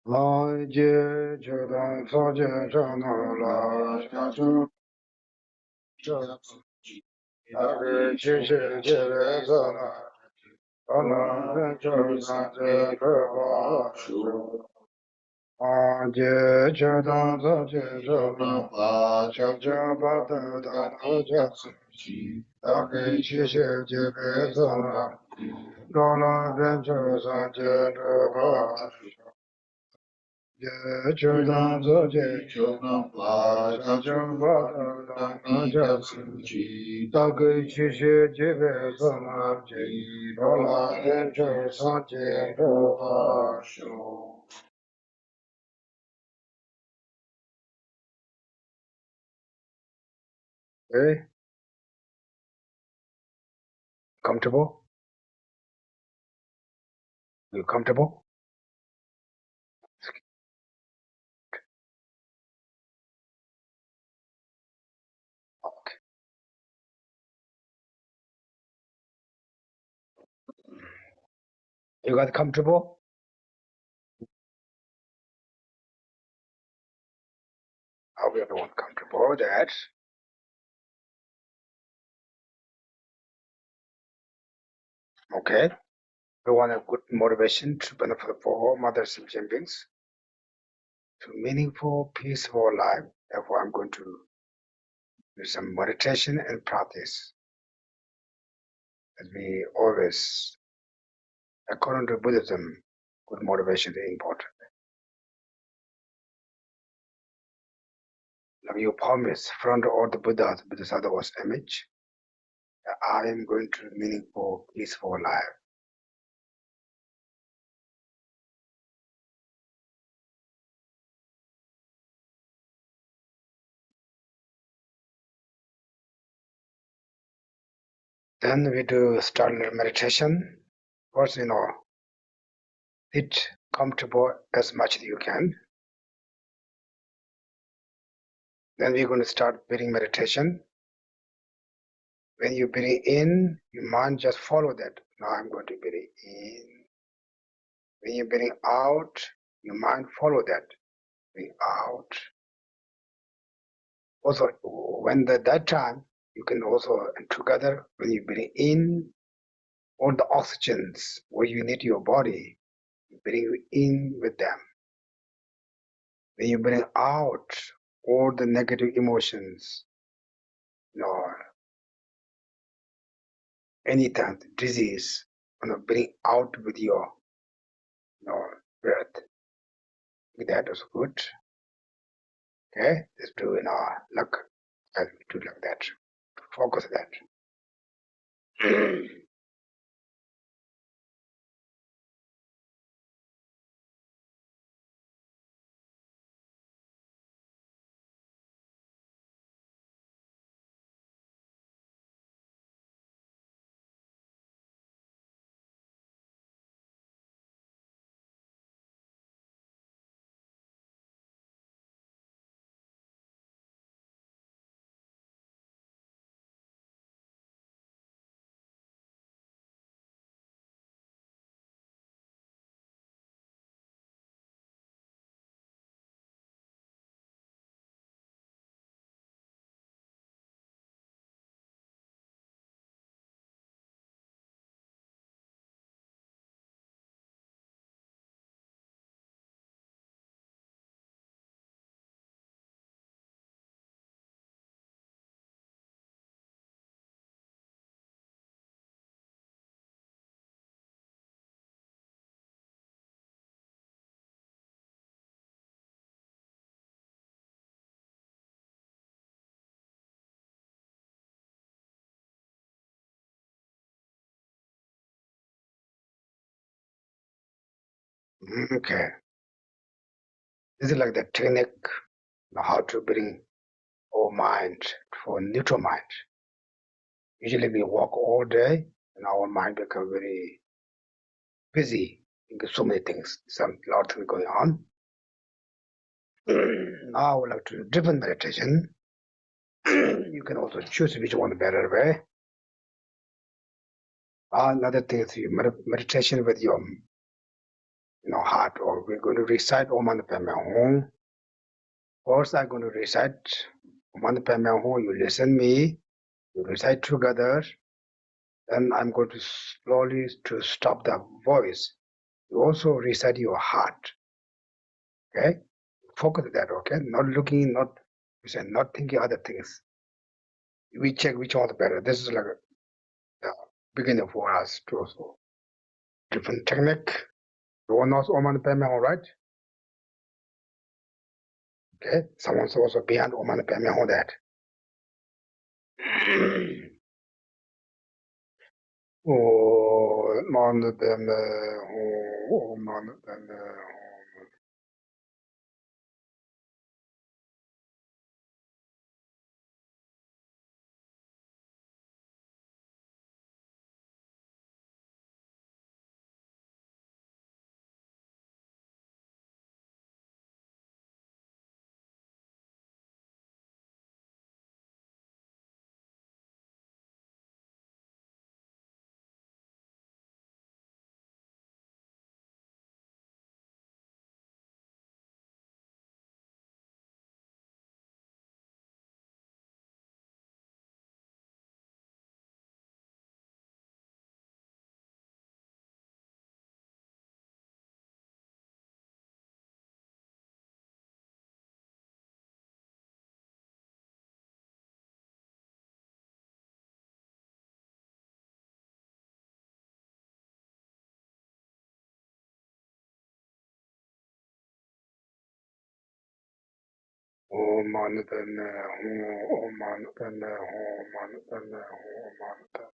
Lai je dan sa je chana la sha chu cha age che che che le sa na ana ren cha sa je che ba shu a je che dan sa je chana la sha cha ba da da na ja su chi age che che che le sa na ana ren cha sa je che ba Jordan Zoje Chodan Pla Shajan Bada Naja Suji Dagui Chishe Jive Zona Ji Rola Enjo Sanje Rola Sho. Okay, comfortable? You comfortable? Okay. You got comfortable? Hope everyone comfortable with that. Okay. We want a good motivation to benefit for all mothers and champions to meaningful, peaceful life. Therefore, I'm going to do some meditation and practice. As we always, according to Buddhism, good motivation is important. Now you promise from all the Buddhas, Bodhisattva was image, that I am going to meaningful, peaceful life. Then we do start meditation. First, sit comfortable as much as you can. Then we're going to start breathing meditation. When you breathe in, your mind just follow that. Now I'm going to breathe in. When you breathe out, your mind follow that. Breathe out. Also, when that time, you can also, and together, when you bring in all the oxygens where you need your body, you bring in with them. When you bring out all the negative emotions, anytime disease, bring out with your, breath. That is good. Okay, let's do look as we do like that. Focus that. Okay, this is like the technique, how to bring our mind for neutral mind. Usually we work all day and our mind becomes very busy. Think so many things, some lot of things going on. Now I would like to do different meditation. You can also choose which one better way. Another thing is meditation with your, our heart, or we're going to recite Om Mani Padme Hum. First, I'm going to recite Om Mani Padme Hum. You listen me. You recite together. Then I'm going to slowly to stop the voice. You also recite your heart. Okay? Focus on that, okay? Not looking, not thinking other things. We check which one is better. This is like the beginning for us to also. Different technique. The one knows Om Mani Padme Hum, right? Okay? Someone's also behind Om Mani Padme Hum that. Om Mani Padme Hum, Om Mani Padme Hum. Om Mani Padme Hum, Om Mani Padme Hum, Om Mani Padme Hum, Om Mani Padme.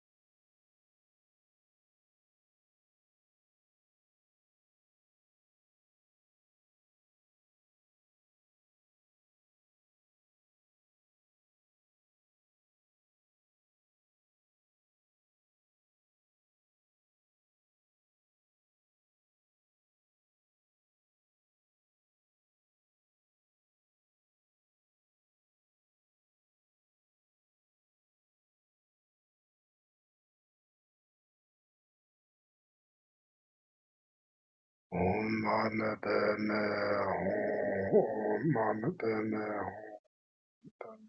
Om Mani Padme Hum, Om Mani Padme Hum.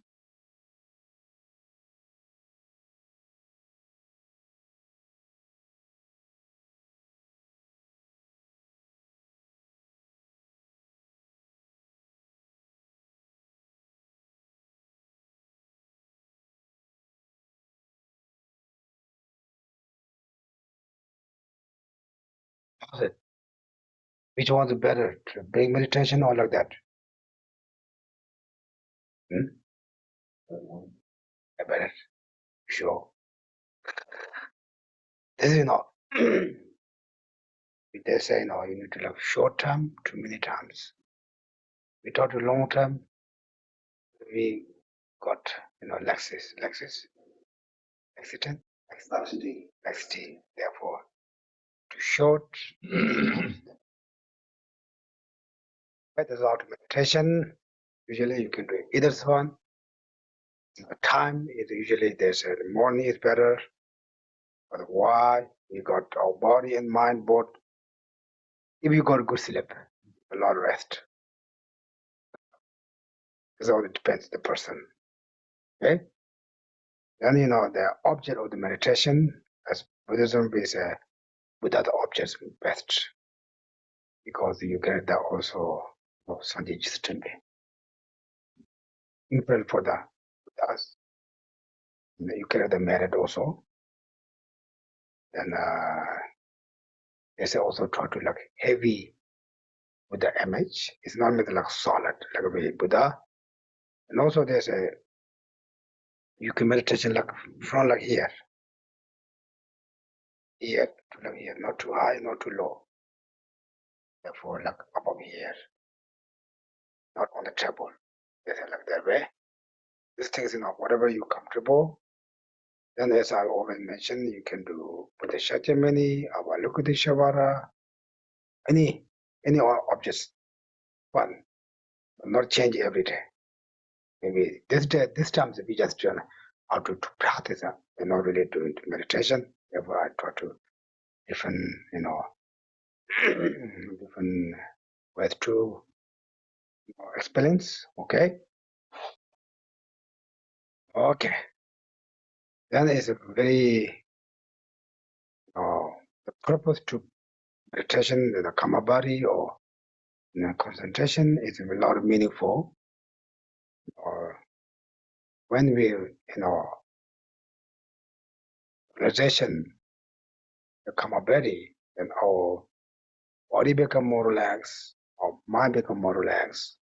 How's it? Which one's better, to bring meditation or like that? Better, sure. This is not. They say no, you need to look short term to many times. We talk to long term. We got laxity, laxity. Therefore, to short. That is out meditation. Usually, you can do either one. Time is usually there's a morning is better. But why? We got our body and mind both. If you got good sleep, a lot of rest. It all depends the person. Okay? Then the object of the meditation, as Buddhism is without the objects best. Because you get that also of Sanjay Jistimbe. Important for the Buddhas. You carry the merit also. Then they say also try to like heavy with the image. It's not made like solid, like a Buddha. And also there's you can meditation like from like here to like here, not too high, not too low. Therefore, like above here, not on the table. They say like that way. This thing is whatever you're comfortable. Then as I already mentioned, you can do Bodhicitta, Avalokiteshvara, any objects, one, not change every day. Maybe this time we just learn how to practice. We're not really doing meditation. Therefore, I try to different, different ways to experience. Okay. Okay. Then it's very the purpose to meditation, the karma body or concentration is not meaningful. When we realization the karma body, then our body become more relaxed, our mind become more relaxed,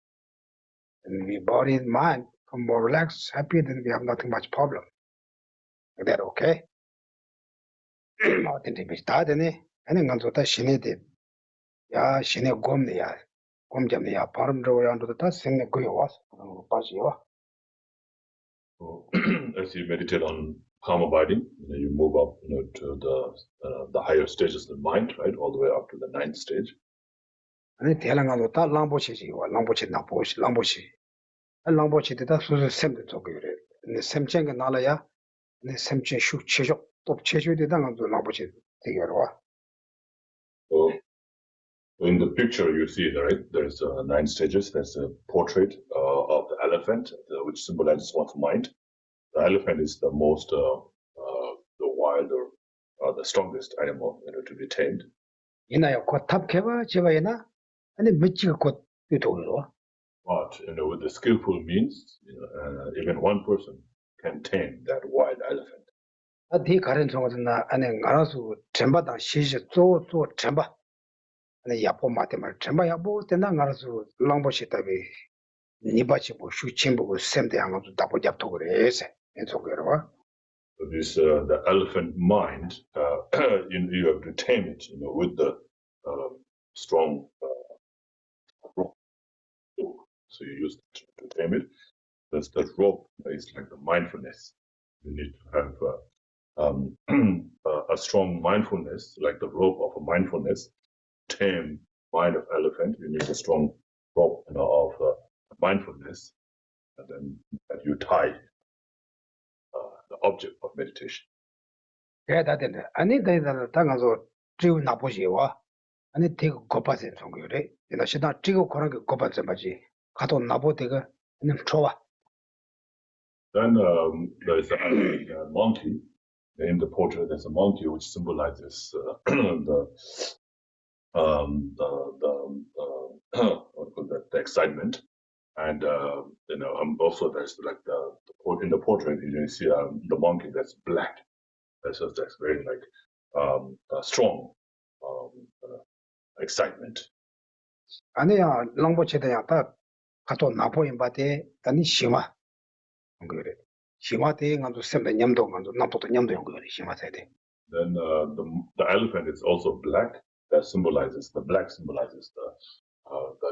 and we body and mind become more relaxed, happy, then we have nothing much problem. Is that okay? 어떤 집이 다 되네. 아니 건 좋다 신이데. 야 신의 곰네야. 곰잡네야. 발음 들어야 안도 다 생내 거요 와서. 빠지요. As you meditate on calm abiding, you move up, to the higher stages of the mind, right, all the way up to the ninth stage. 아니 대랑가도 다 랑보시지 와 랑보시 나보시 랑보시. 랑보시다 수수 샘도 저거 그래. 근데 샘쟁게 나라야. 근데 샘체 슉 체적 또 체주되다 가도 랑보시 되게 와. So in the picture you see, right, there's 9 stages. There's a portrait of the elephant, which symbolizes one's mind. The elephant is the most, the wilder, the strongest animal, to be tamed. 이나요 곧 탑케바 제바이나 아니 멋지게 곧 도로. But with the skillful means, even one person can tame that wild elephant. 디 가른 정도나 안에 알아서 전바다 시시 조 전바 아니 야포 마테말 전바 야포 때나 알아서 랑보시다비 니바치 뭐 슈침보 샘데 양도 다보 잡토 그래서 엔속으로. So this the elephant mind, you have to tame it, with the strong rope. So you use it to tame it. That's the rope is like the mindfulness. You need to have a strong mindfulness, like the rope of a mindfulness. Tame mind of elephant. You need a strong rope, of mindfulness, and then that you tie the object of meditation. 그래다 된다. 아니 대다 당가서 지우 나보시와 아니 되게 고파진 성교래. 내가 시다 지고 그런 게 고파진 바지. 가도 나보대가 는 좋아. Then there's a monkey. In the portrait, there's a monkey which symbolizes the excitement, and also there's like in the portrait you see the monkey that's black. That's very like strong excitement. 아니야 랑보체대야 딱 가도 나보인 바데 아니 심화. 그래. 심화대 간도 샘데 냠도 간도 나보도 냠도 용 그래 심화세대. Then the elephant is also black. That symbolizes the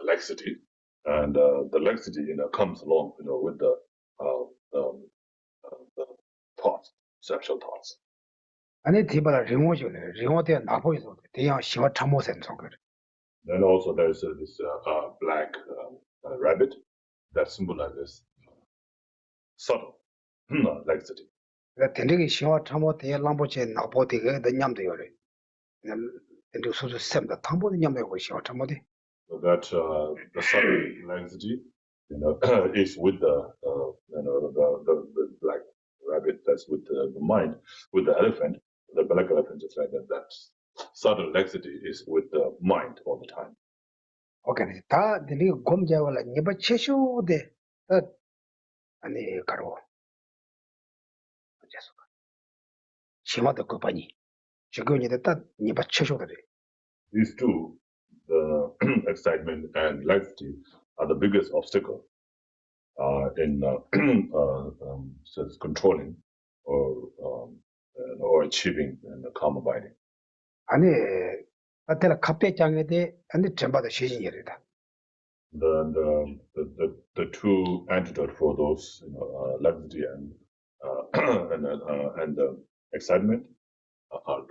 laxity, and the laxity comes along with the thoughts, sexual thoughts. 아니 디바라 리모지네 리모대 나보이서 대야 심화 참모센 그래. Then also there's this black rabbit that symbolizes subtle laxity. 된대기 심화 참모 대야 랑보체 나보대가 더 냠도 요래. 근데 소소 샘다 탕보도 냠도 요고 심화 참모대. So that the subtle laxity, is with the black rabbit. That's with the mind. With the elephant, the black elephant is like that. That subtle laxity is with the mind all the time. Okay, 다 되게 곰자와라 니바 체쇼데 아니 가로. 어째서 심화도 그바니. 지금이데 딱 니바 체쇼데. These two, the excitement and laxity, are the biggest obstacle in controlling or achieving the calm abiding. 아니 나한테 갑대장에대 아니 전바다 시진이래다. The two antidote for those laxity and excitement are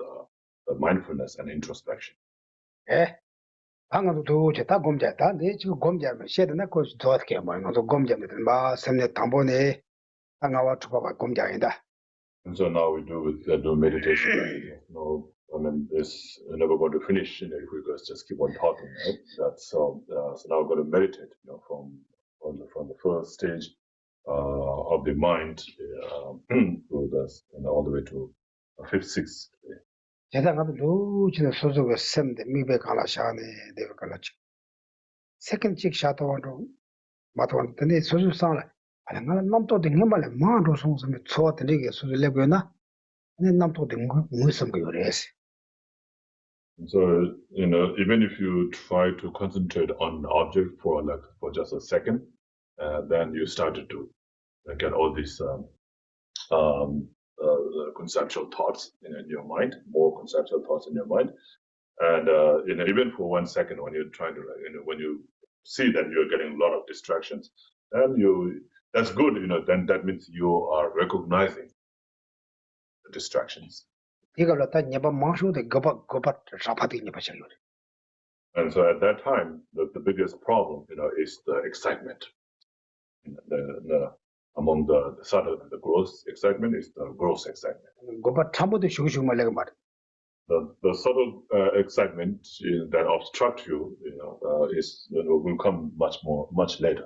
the mindfulness and introspection. 예. 방금도 도저 다 곰자다. 내 지금 곰자면 셰드나 그 도와게 뭐 너도 곰자면 마 샘내 담보네. 방아와 투바가 곰자이다. And so now we do meditation, I mean, it's never going to finish, if we just keep on talking, right? That's so now we're going to meditate, from the first stage of the mind through this, all the way to fifth, sixth. Second chick shot on Matwan, then they so sound like I not to the Himalaya, Mando songs and thought the nigger so the Leguna, and then not to the Muslim race. So, even if you try to concentrate on the object for just a second, then you started to get all these conceptual thoughts in your mind, more conceptual thoughts in your mind. And even for 1 second, when you're trying to, when you see that you're getting a lot of distractions, then that's good. Then that means you are recognizing the distractions. And so at that time, the biggest problem, is the excitement. Among the subtle and the gross excitement is the gross excitement. The subtle excitement that obstruct you, will come much later.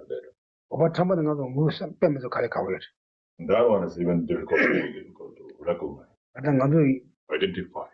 And that one is even difficult to recognize, identify.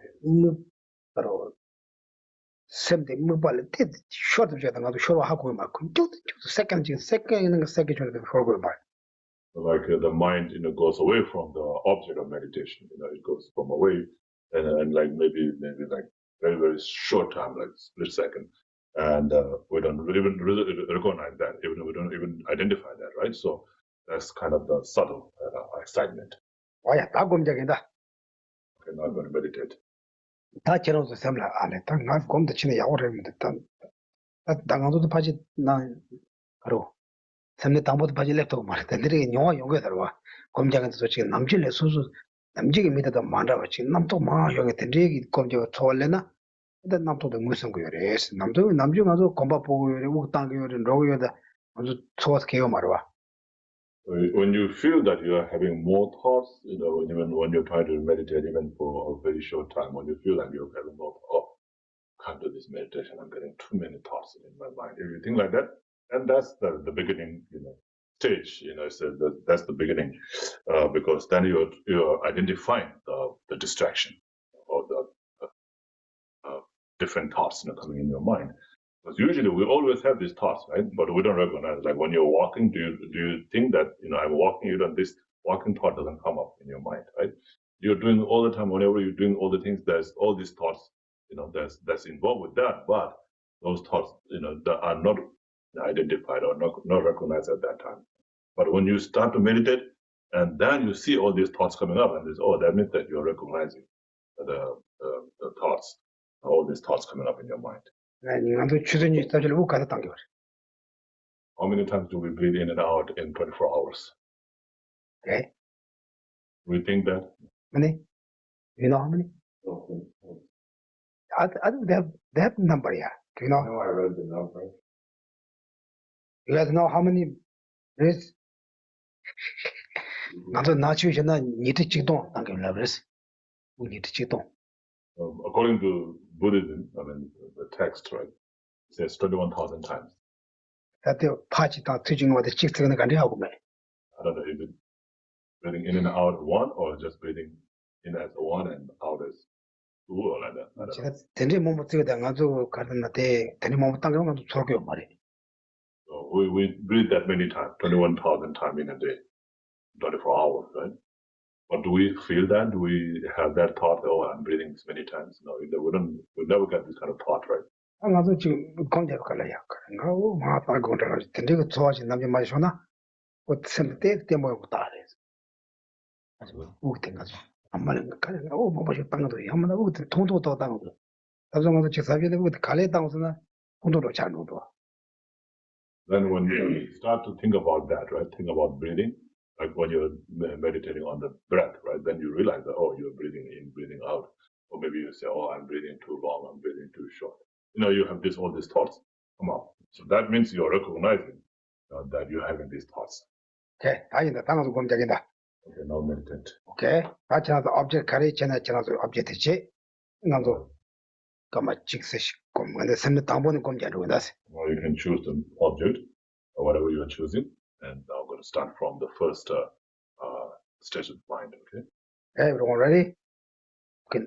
Like the mind, goes away from the object of meditation. It goes from away, and like maybe like very very short time, like split second, and we don't even really recognize that. Even we don't even identify that, right? So that's kind of the subtle excitement. Okay, now I'm going to meditate. 삼내 당보도 바지 랩도 말해. 근데 영화 연구에 들어와. 검장한테 솔직히 남질래 수수 남지게 믿어도 많아 같이 남도 마 여기 된지 검정 초월래나. 일단 남도도 무슨 거래. 남주 가서 검바 보고 이러고 당겨는 로고여다. 아주 초스케요 말아. When you feel that you are having more thoughts, even when you're trying to meditate, even for a very short time, when you feel like you're having more, can't do this meditation, I'm getting too many thoughts in my mind. If you think like that, and that's the beginning, stage. That's the beginning, because then you're identifying the distraction or the different thoughts coming in your mind. Because usually we always have these thoughts, right? But we don't recognize. Like when you're walking, do you think that I'm walking? This walking thought doesn't come up in your mind, right? You're doing all the time. Whenever you're doing all the things, there's all these thoughts, that's involved with that. But those thoughts, that are not identified or not recognized at that time. But when you start to meditate, and then you see all these thoughts coming up, and that means that you're recognizing the thoughts, all these thoughts coming up in your mind. How many times do we breathe in and out in 24 hours? Okay. We think that? Many? You know how many? I think they have the number, yeah. Do you know? No, I read the number. You guys know how many breaths? According to Buddhism, the text, right, it says 21,000 times. I don't know, is it breathing in and out at one, or just breathing in as one and out as two, or like that? So we breathe that many times, 21,000 times in a day, 24 hours, right? But do we feel that? Do we have that thought, I'm breathing this many times? No, we never get this kind of thought, right? Then when you start to think about that, right, think about breathing, like when you're meditating on the breath, right, then you realize that, you're breathing in, breathing out. Or maybe you say, I'm breathing too long, I'm breathing too short. You have all these thoughts come up. So that means you're recognizing that you're having these thoughts. Okay, okay, now meditate. Okay, object object 나도 가마 직세식 곰 근데 샘네 당보는 곰 자루다세. Or you can choose the object or whatever you are choosing, and I'm going to start from the first stage of mind. Okay. Everyone ready? Okay.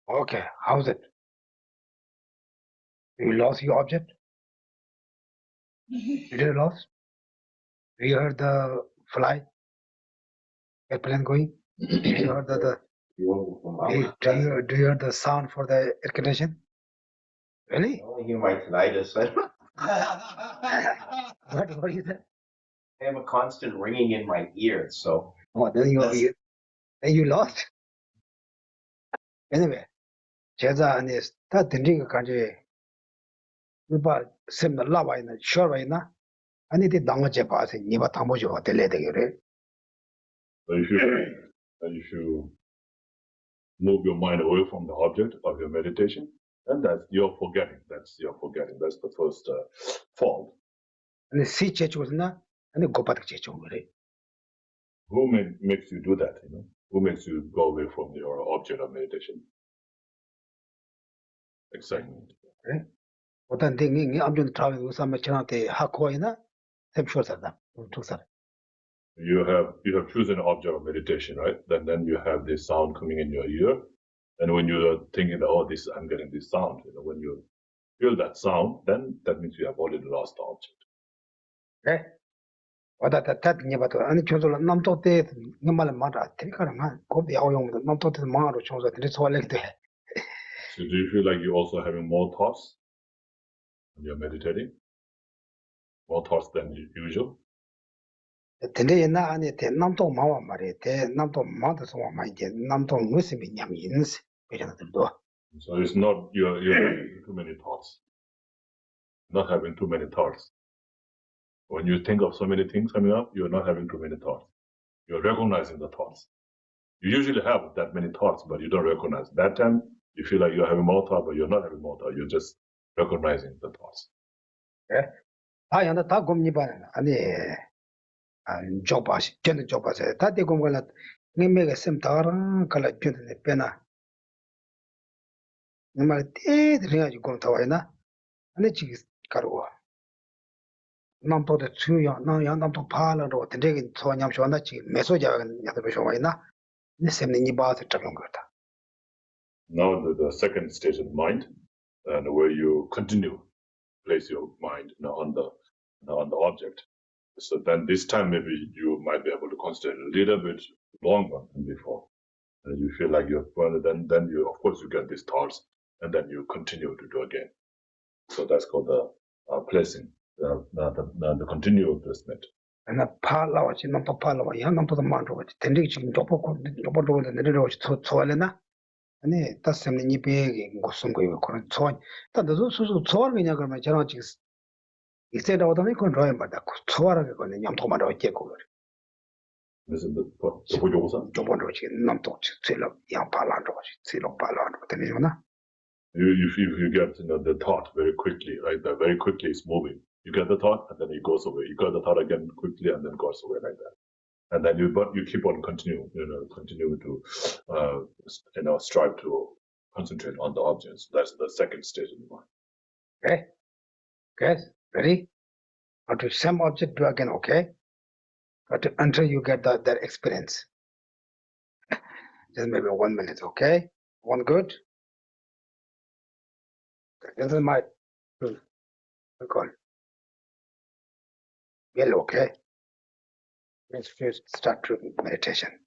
Okay, how's it? You lost your object? You did lost? You heard the fly? Airplane going? You heard do you hear the sound for the air condition? Really? I only hear my tinnitus. What is that? I have a constant ringing in my ear, so. Oh, then you lost? Anyway, 제가 안에 다 던진 거 가지고 이봐 샘나 라와 있나 쇼와 있나 아니 데 당어제 봐서 니바 당보죠 어떨래 되게래. So if you move your mind away from the object of your meditation, then that's your forgetting. That's the first fault. 아니 시체 주었나? 아니 고바득 제 그래. Who makes you do that? Who makes you go away from your object of meditation? Excitement. 그래? 어떤 딩이 암전 트라벨 우사마 지나한테 하코이나 샘쇼사다. tuk사. You have chosen an object of meditation, right? Then you have this sound coming in your ear, and when you are thinking that, oh, I'm getting this sound, when you feel that sound, then that means you have already lost the object. 네? 와다다 타딩이바도 아니 저절로 남도 때 정말 말아 트리카랑 고비 아오용도 남도 때 망하로 청소 드리 소알레기도 해. So do you feel like you're also having more thoughts when you're meditating? More thoughts than usual? 근데 옛날 안에 대 남도 마와 말이야. 대 남도 마도서 와 말이야. 남도 무슨 냐면 인스 그잖아들도. So it's not you're having too many thoughts. Not having too many thoughts. When you think of so many things coming up, you're not having too many thoughts. You're recognizing the thoughts. You usually have that many thoughts, but you don't recognize. That time, you feel like you're having more thoughts, but you're not having more thoughts. You're just recognizing the thoughts. 예? 다 연다 다 곰니바는 아니 조바시 전에 조바세 다 대곰갈라 님메가 셈다라 칼라 준데 페나 정말 때들이 곰 타와이나 아니 지 가루와 남도데 추요 나야 남도 파라로 되게 소냠쇼나 지 메소자가 야도 쇼와이나 네 셈네 니바스 잡는 거다. Now the second stage of mind, and where you continue place your mind on the object. So then this time maybe you might be able to concentrate a little bit longer than before. And you feel like you're further, then you of course you get these thoughts, and then you continue to do again. So that's called the placing the continual placement. And a palawa, number palawa, young number the mantra, tending to double the little toilena. And that's something you big Gosungo current toy. That is also toy in your majorities. He said, I don't control, but the Tora on the young tomato jacob. This is the Buddhahood. Jobonochi, not to Silo, young palando, Silo palando, the Nizona. You get the thought very quickly, right? That very quickly it's moving. You get the thought and then it goes away. You get the thought again quickly and then goes away like that. And then you keep on continue to strive to concentrate on the objects. That's the second stage of the mind. Okay. Okay. Ready? Or to some object do again, okay? But until you get that experience. Just maybe 1 minute, okay? One good? This is my call. Well, okay. Let's first start doing meditation.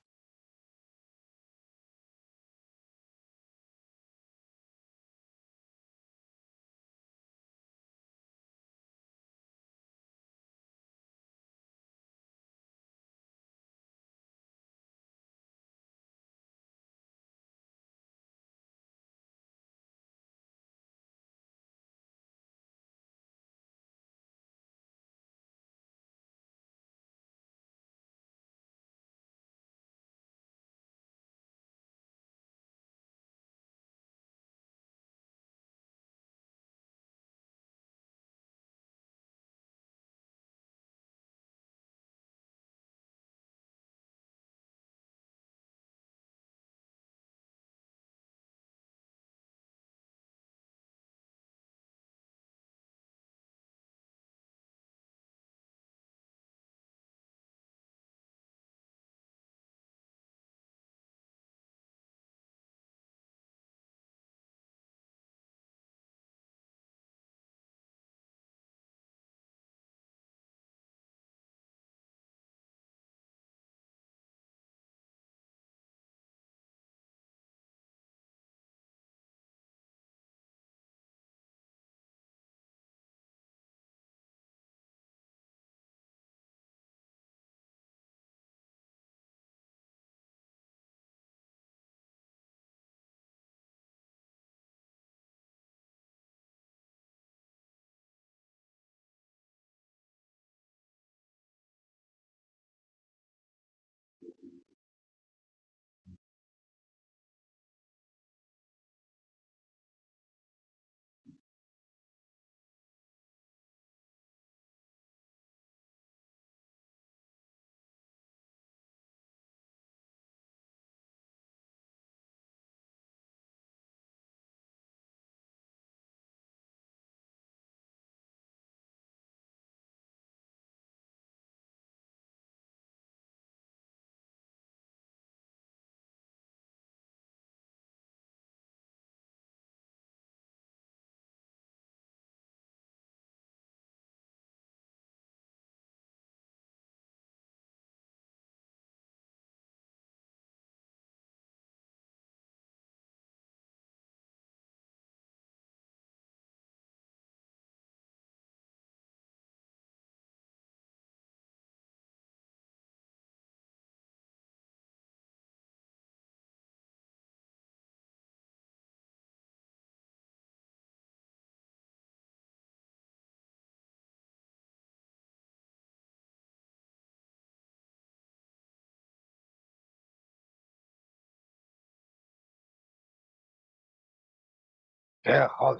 Yeah, all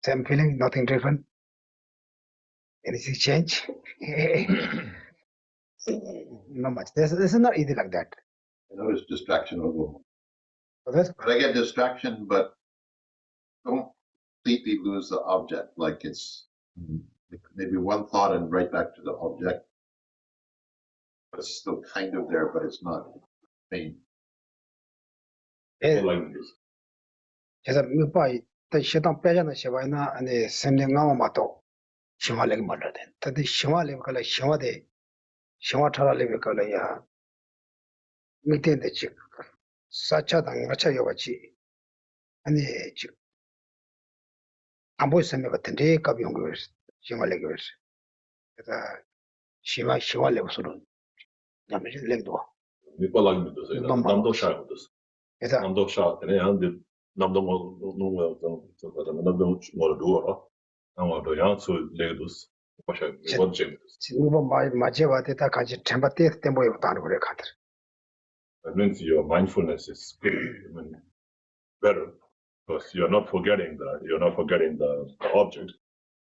same feeling, nothing different. Anything change? Not much. This is not easy like that. I notice distraction will go. So But I get distraction, but don't completely lose the object. Like it's maybe one thought and right back to the object. But it's still kind of there, but it's not main. 그래서 미빠이 또 시당 빼자는 시바이나 아니 생명감만 맞도 심화력이 말라야 돼. 근데 심화력 걸라 심화돼. 심화타라력 걸라야 밑에인데 즉 사차당 맞춰 요같이 아니 즉 안 보이스면 같은데 갑이 온 거였어. 심화력이 왔어. 그래서 시와 레고서로 남지 렉도 Nipalag mi dus, namdo sha mi dus. 그래서 Namdo sha, tene yang di namdo mo namdo mo do ra. Namdo do yang su leg dus. Pasha mi bod jem dus. 지금 마제와데 다 같이 템바테 템보에 왔다는 거래 카드. That means your mindfulness is getting better because you're not forgetting the object,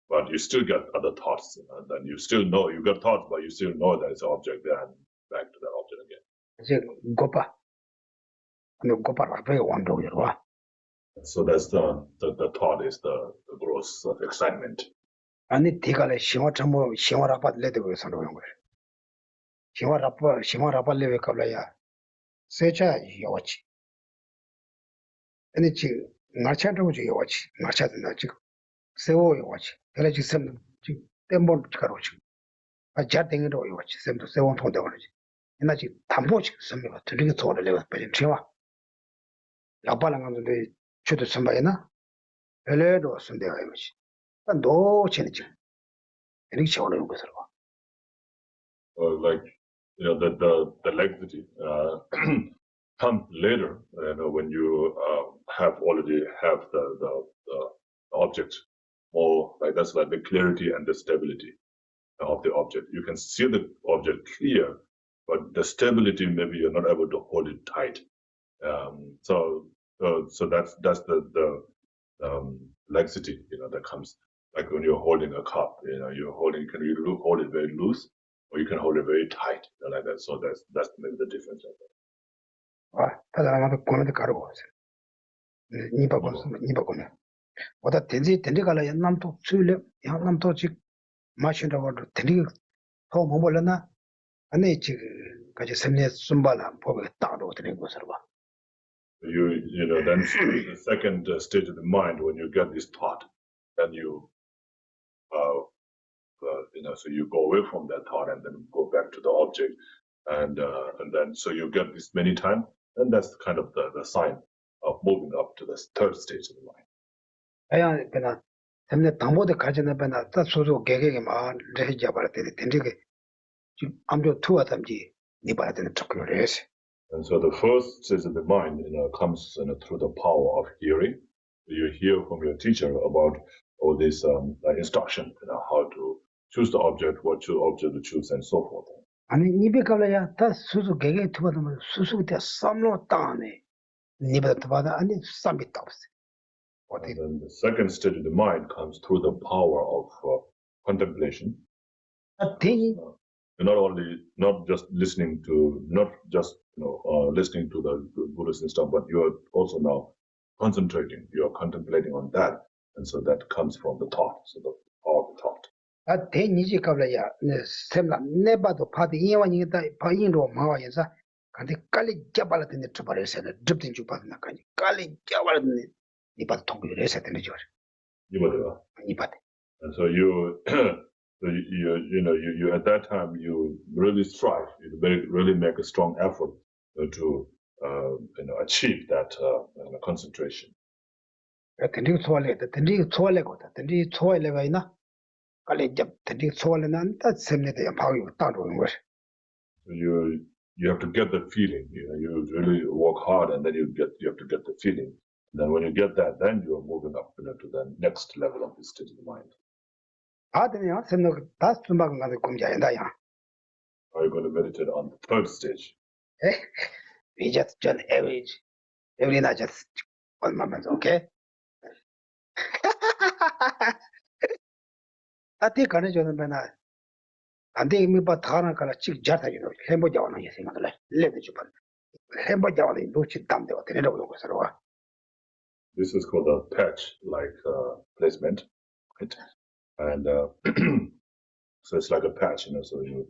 but you still get other thoughts, and then you still know you got thoughts, but you still know that it's an object there and back to that object again. 이제 고파. 근데 고파라 왜 원도요? 와. So that's the thought is the growth of excitement. 아니 디가래 시와라파 레데고 선도는 거래. 시와라파 레베 갑라야. 세차 요치. 아니 지 나차도 지 요치. 나차도 지 세워 요치. 그래 지금 지 템본 가로치. 아 자땡도 요치. 셈도 세원 통데 거지. 나 지 담보치 섬이가 들리게 돌을 내가 빨리 채워. 라발랑한데 주도 선바이나 엘레도 선대가 요치. 너 체니지. 이렇게 채워놓은 것으로. Like the laxity comes later, when you already have the object, or like that's like the clarity and the stability of the object. You can see the object clear, but the stability maybe you're not able to hold it tight. So that's the laxity, that comes. Like when you're holding a cup, you can hold it very loose, or you can hold it very tight, like that. So that's maybe the difference. 아, 다들 고민도 가르고 있어요. 니바 고민. 보다 된지 가라 남도 수일래 남도 지 마신다고 된지 더 뭐몰라나 아니 지 같이 semne 숨발라 보고 따로 되는 것으로 봐. Then the second stage of the mind, when you get this thought, then you so you go away from that thought and then go back to the object, and then so you get this many times, and that's kind of the sign of moving up to the third stage of the mind. 아야 그나 semne 담보도 가지나 배나 다 소소 개개게 막 레지 잡아라 되는데 된지게 지금 암조 투하담지 니 봐야 되는 척을 해서. And so the first stage of the mind, comes through the power of hearing. You hear from your teacher about all this instruction, how to choose the object, what object to choose, and so forth. 아니 니베 가려야 다 수수 개개 투하담을 수수때 쌈로 따네. 니베 투하다 아니 쌈이 따었어. And then the second stage of the mind comes through the power of contemplation. You're not just listening to the Buddhist and stuff, but you are also now concentrating. You are contemplating on that, and so that comes from the thought. So the power of the thought. 대니지 가려야 셈라 내봐도 파디 이완이다 파인로 마와야사 근데 깔리 잡아라더니 투바레서는 듭든 주바나 까지 깔리 잡아라더니 이바 통비를 해서 되는 줄. 이바데. And so you at that time you really strive, you really make a strong effort to achieve that concentration. 된지 초월래가 있나? 깔리 잡 된지 초월래는 다 셈네대 방이 따로는 거. You have to get the feeling. You really work hard, and then you have to get the feeling. And then when you get that, then you are moving up to the next level of the state of the mind. Are you going to meditate on the third stage? We just done every night, just 1 moment, okay? I think I know that. And they me but Hana chick jata, Lembo Javan, you think, let the Japan. Lembo Javan, Luchi Dam, the Nedo. This is called a patch-like placement, right? And so it's like a patch, so you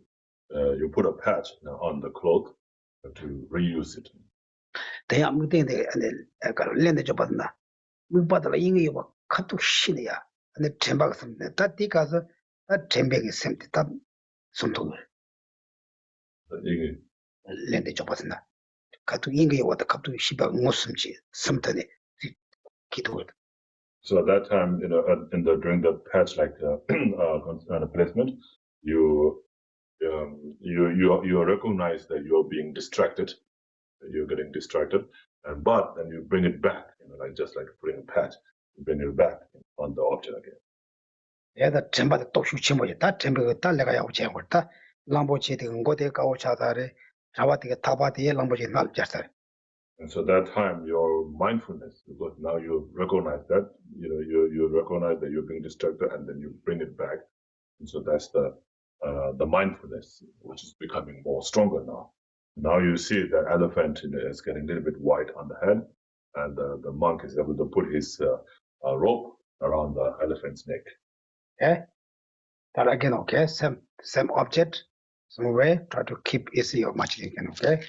put a patch on the cloth to reuse it. They are moving the land Japan. We bought the English cut to Shinia and the Chambers that because that Chambag is empty. Something. Land Japan. Cut to English what the cup to Shiba Muslimji, something. So at that time, during the patch-like placement, you recognize that you're being distracted, you're getting distracted, but then you bring it back, like just like putting a pet, you bring it back on the object again. 얘다 전부 또 휴치모지 다 전부 달래가 야고 제거다 람보치 등고대 가오차다래 자와디가 타바디에 람보치 날자서. And so that time your mindfulness, because now you recognize that, you recognize that you're being distracted, and then you bring it back. And so that's the mindfulness, which is becoming more stronger now. Now you see the elephant is getting a little bit white on the head, and the monk is able to put his rope around the elephant's neck. Okay? That again, okay? Same object, some way, try to keep easy or much you can, okay?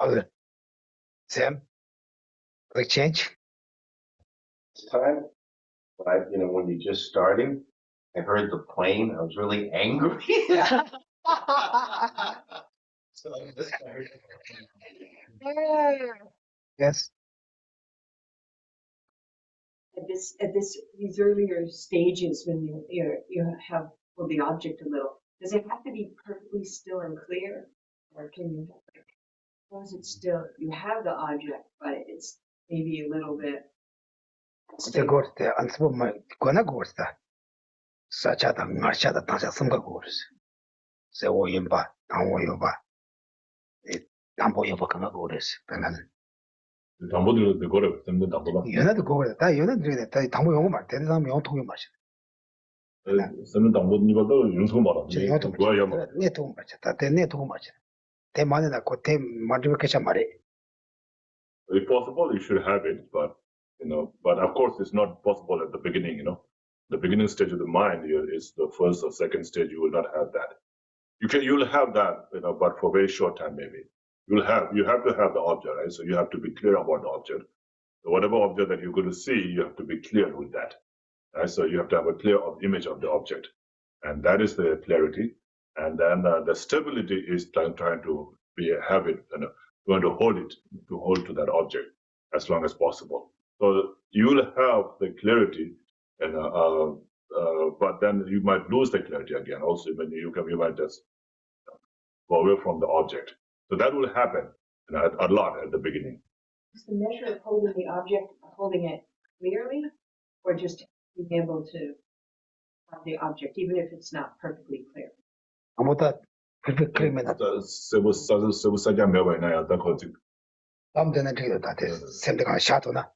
All same, quick change. Time, but when you're just starting, I heard the plane. I was really angry. Yes. At these earlier stages when you have the object a little, does it have to be perfectly still and clear, or can you or is it still you have the object but it's maybe a little bit The course the answer my gonna course the such a thing marcha the tasa some course. Se oyimba, awoyoba. It amboyoba kanga course. 담보들 그거를 쓰는 담보다 연애도 그거 다 연애들이 다 당부 용어 말 되는 사람 용 통역 마시. 쓰는 담보들보다 윤수 말아. 용 통역. 뭐야 뭐. 네 통역 마시. 다네 통역 마시. 대 만에나 고대 만들게자 말이. If possible, you should have it, but but of course, it's not possible at the beginning. The beginning stage of the mind is the first or second stage. You will not have that. You'll have that, but for a very short time maybe. You have to have the object, right? So you have to be clear about the object. So whatever object that you're going to see, you have to be clear with that. Right? So you have to have a clear image of the object, and that is the clarity. And then the stability is trying to have it, going to hold to that object as long as possible. So you'll have the clarity and but then you might lose the clarity again. Also, when you might just go away from the object. So that will happen a lot at the beginning. Is the measure of holding the object, holding it clearly, or just being able to have the object, even if it's not perfectly clear? 아무것도 perfect clear면 세부 사자 매번 나야 다 거지. 다음 되는 저기도 다 돼. 샘대가 샤도나.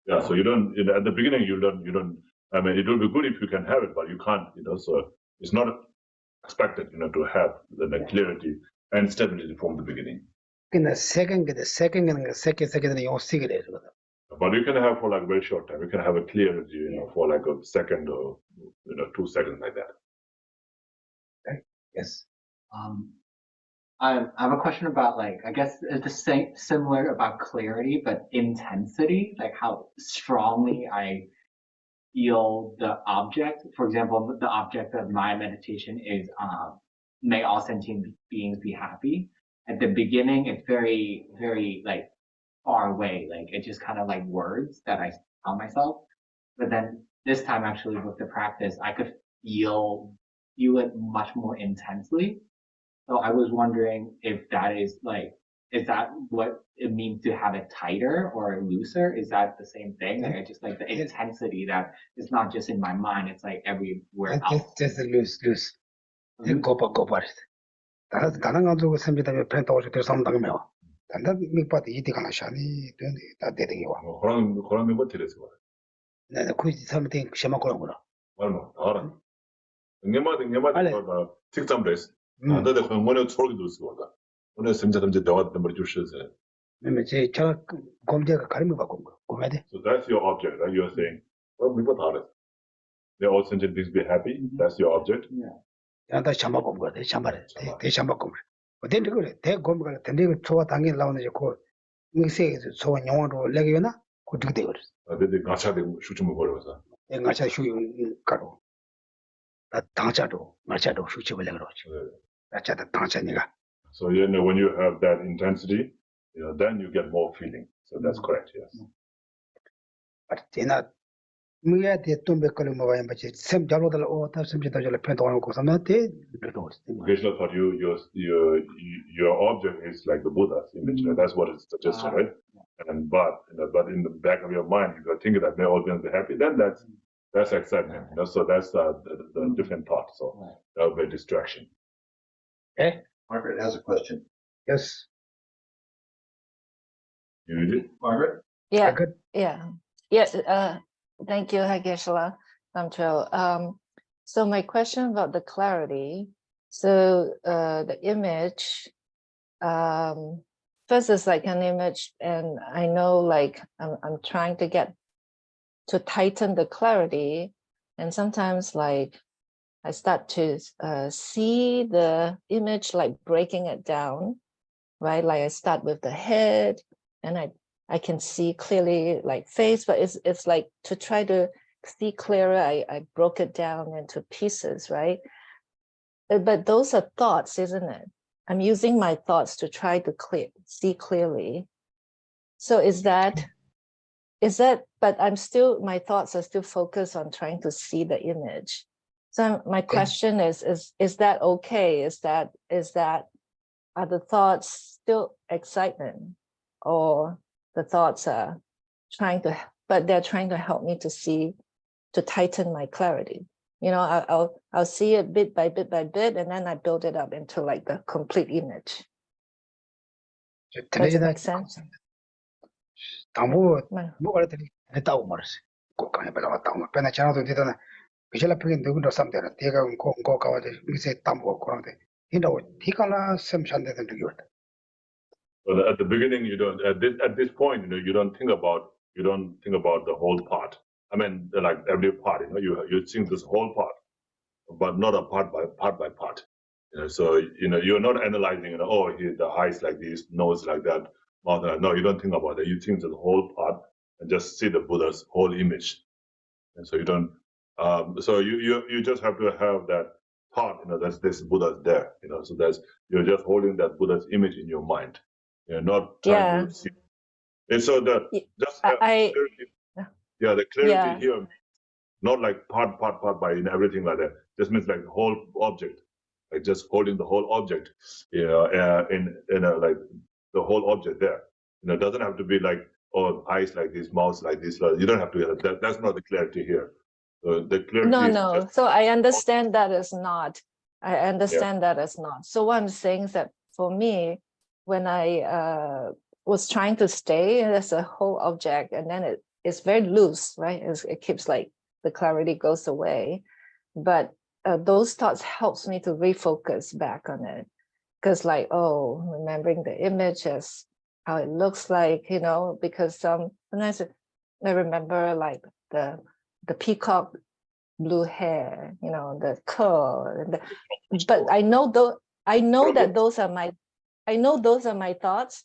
Yeah, so you don't, at the beginning, you don't, I mean, it will be good if you can have it, but you can't, so it's not expected, to have the clarity and stability from the beginning. 근데 second는 요 시기래 그거든. But you can have for like very short time. You can have a clarity, for like a second or, 2 seconds like that. Okay. Yes. I have a question about, like, I guess it's the same, similar about clarity, but intensity, like how strongly I feel the object. For example, the object of my meditation is, may all sentient beings be happy. At the beginning, it's very, very like far away. Like it's just kind of like words that I tell myself. But then this time actually with the practice, I could feel it much more intensely. So I was wondering if that is what it means to have it tighter or looser? Is that the same thing? Like I just like the intensity that it's not just in my mind, it's like everywhere else. Just loose. Go back. 다른 가지고 샘비다 펜타 오실 때 상당히요. 단단 mikpat 이디 가나 샤니 다 되게 와. 그런 거 들으세요. 네, 그 사람한테 셔마 그런 거라. 얼마 알아. 응애마다 직장에서 나한테 그런 거는 소리 들었어. 오늘 semja 대화 좀 해주세요. 네, 저 검제가 가림을 받고 거. 고매대. So that's your object, right? You're saying, well, we got it. They all sentient beings be happy. That's your object. Yeah. 야다 셔마 고 돼. 셔마래. 대 셔마 고. 어딘 그래. 대 고미가 된데 초와 당일 나오는 거 미세에서 초 영어로 레기나 그렇게 돼 버렸어. 근데 가차대 슈춤을 걸어서. 가차 슈 가로. 나 당차도 마차도 슈춤을 내가 그러지. 나차다 당차니가. So when you have that intensity, then you get more feeling. So that's correct, yes. But Mia de Tumbe Columba, but some Jalodal or some Jala Penton or something. Geshe thought your object is like the Buddha's image. That's what it's suggested, right? But in the back of your mind, you got thinking that may all beings be happy. Then that's excitement. So that's the different thought. So that will be a distraction. Okay. Margaret has a question. Yes. You did, Margaret? Yeah. Good. Yeah. Yes. Thank you, Geshe Lamcho. So my question about the clarity. So the image, first is like an image, and I know like I'm trying to get to tighten the clarity, and sometimes like I start to see the image like breaking it down, right? Like I start with the head, and I can see clearly like face, but it's like to try to see clearer, I broke it down into pieces, right? But those are thoughts, isn't it? I'm using my thoughts to try to see clearly. So is that, but my thoughts are still focused on trying to see the image. So my question is that okay? Are the thoughts still excitement, or the thoughts are they're trying to help me to tighten my clarity? I'll see it bit by bit, and then I build it up into like the complete image. Does it make sense? But at the beginning, you don't. At this point, you don't think about the whole part. I mean, like every part, you think this whole part, but not a part by part. So you're not analyzing. Here the eyes like this, nose like that, mouth like that. No, you don't think about it. You think the whole part and just see the Buddha's whole image. And so you don't. So you just have to have that thought. That's this Buddha's there. So you're just holding that Buddha's image in your mind. You're not trying to see. And so the clarity here not like part by everything like that. Just means like the whole object, like just holding the whole object, in a, like the whole object there. It doesn't have to be like, oh, eyes like this, mouth like this. You don't have to. That's not the clarity here. The clarity. No. So I understand that is not. I understand that is not. So what I'm saying is that for me, when I was trying to stay as a whole object, and then it's very loose, right? It keeps like the clarity goes away, but those thoughts helps me to refocus back on it, because like, oh, remembering the image as how it looks like, because sometimes I remember like the peacock blue hair, the curl, but I know that those are my thoughts.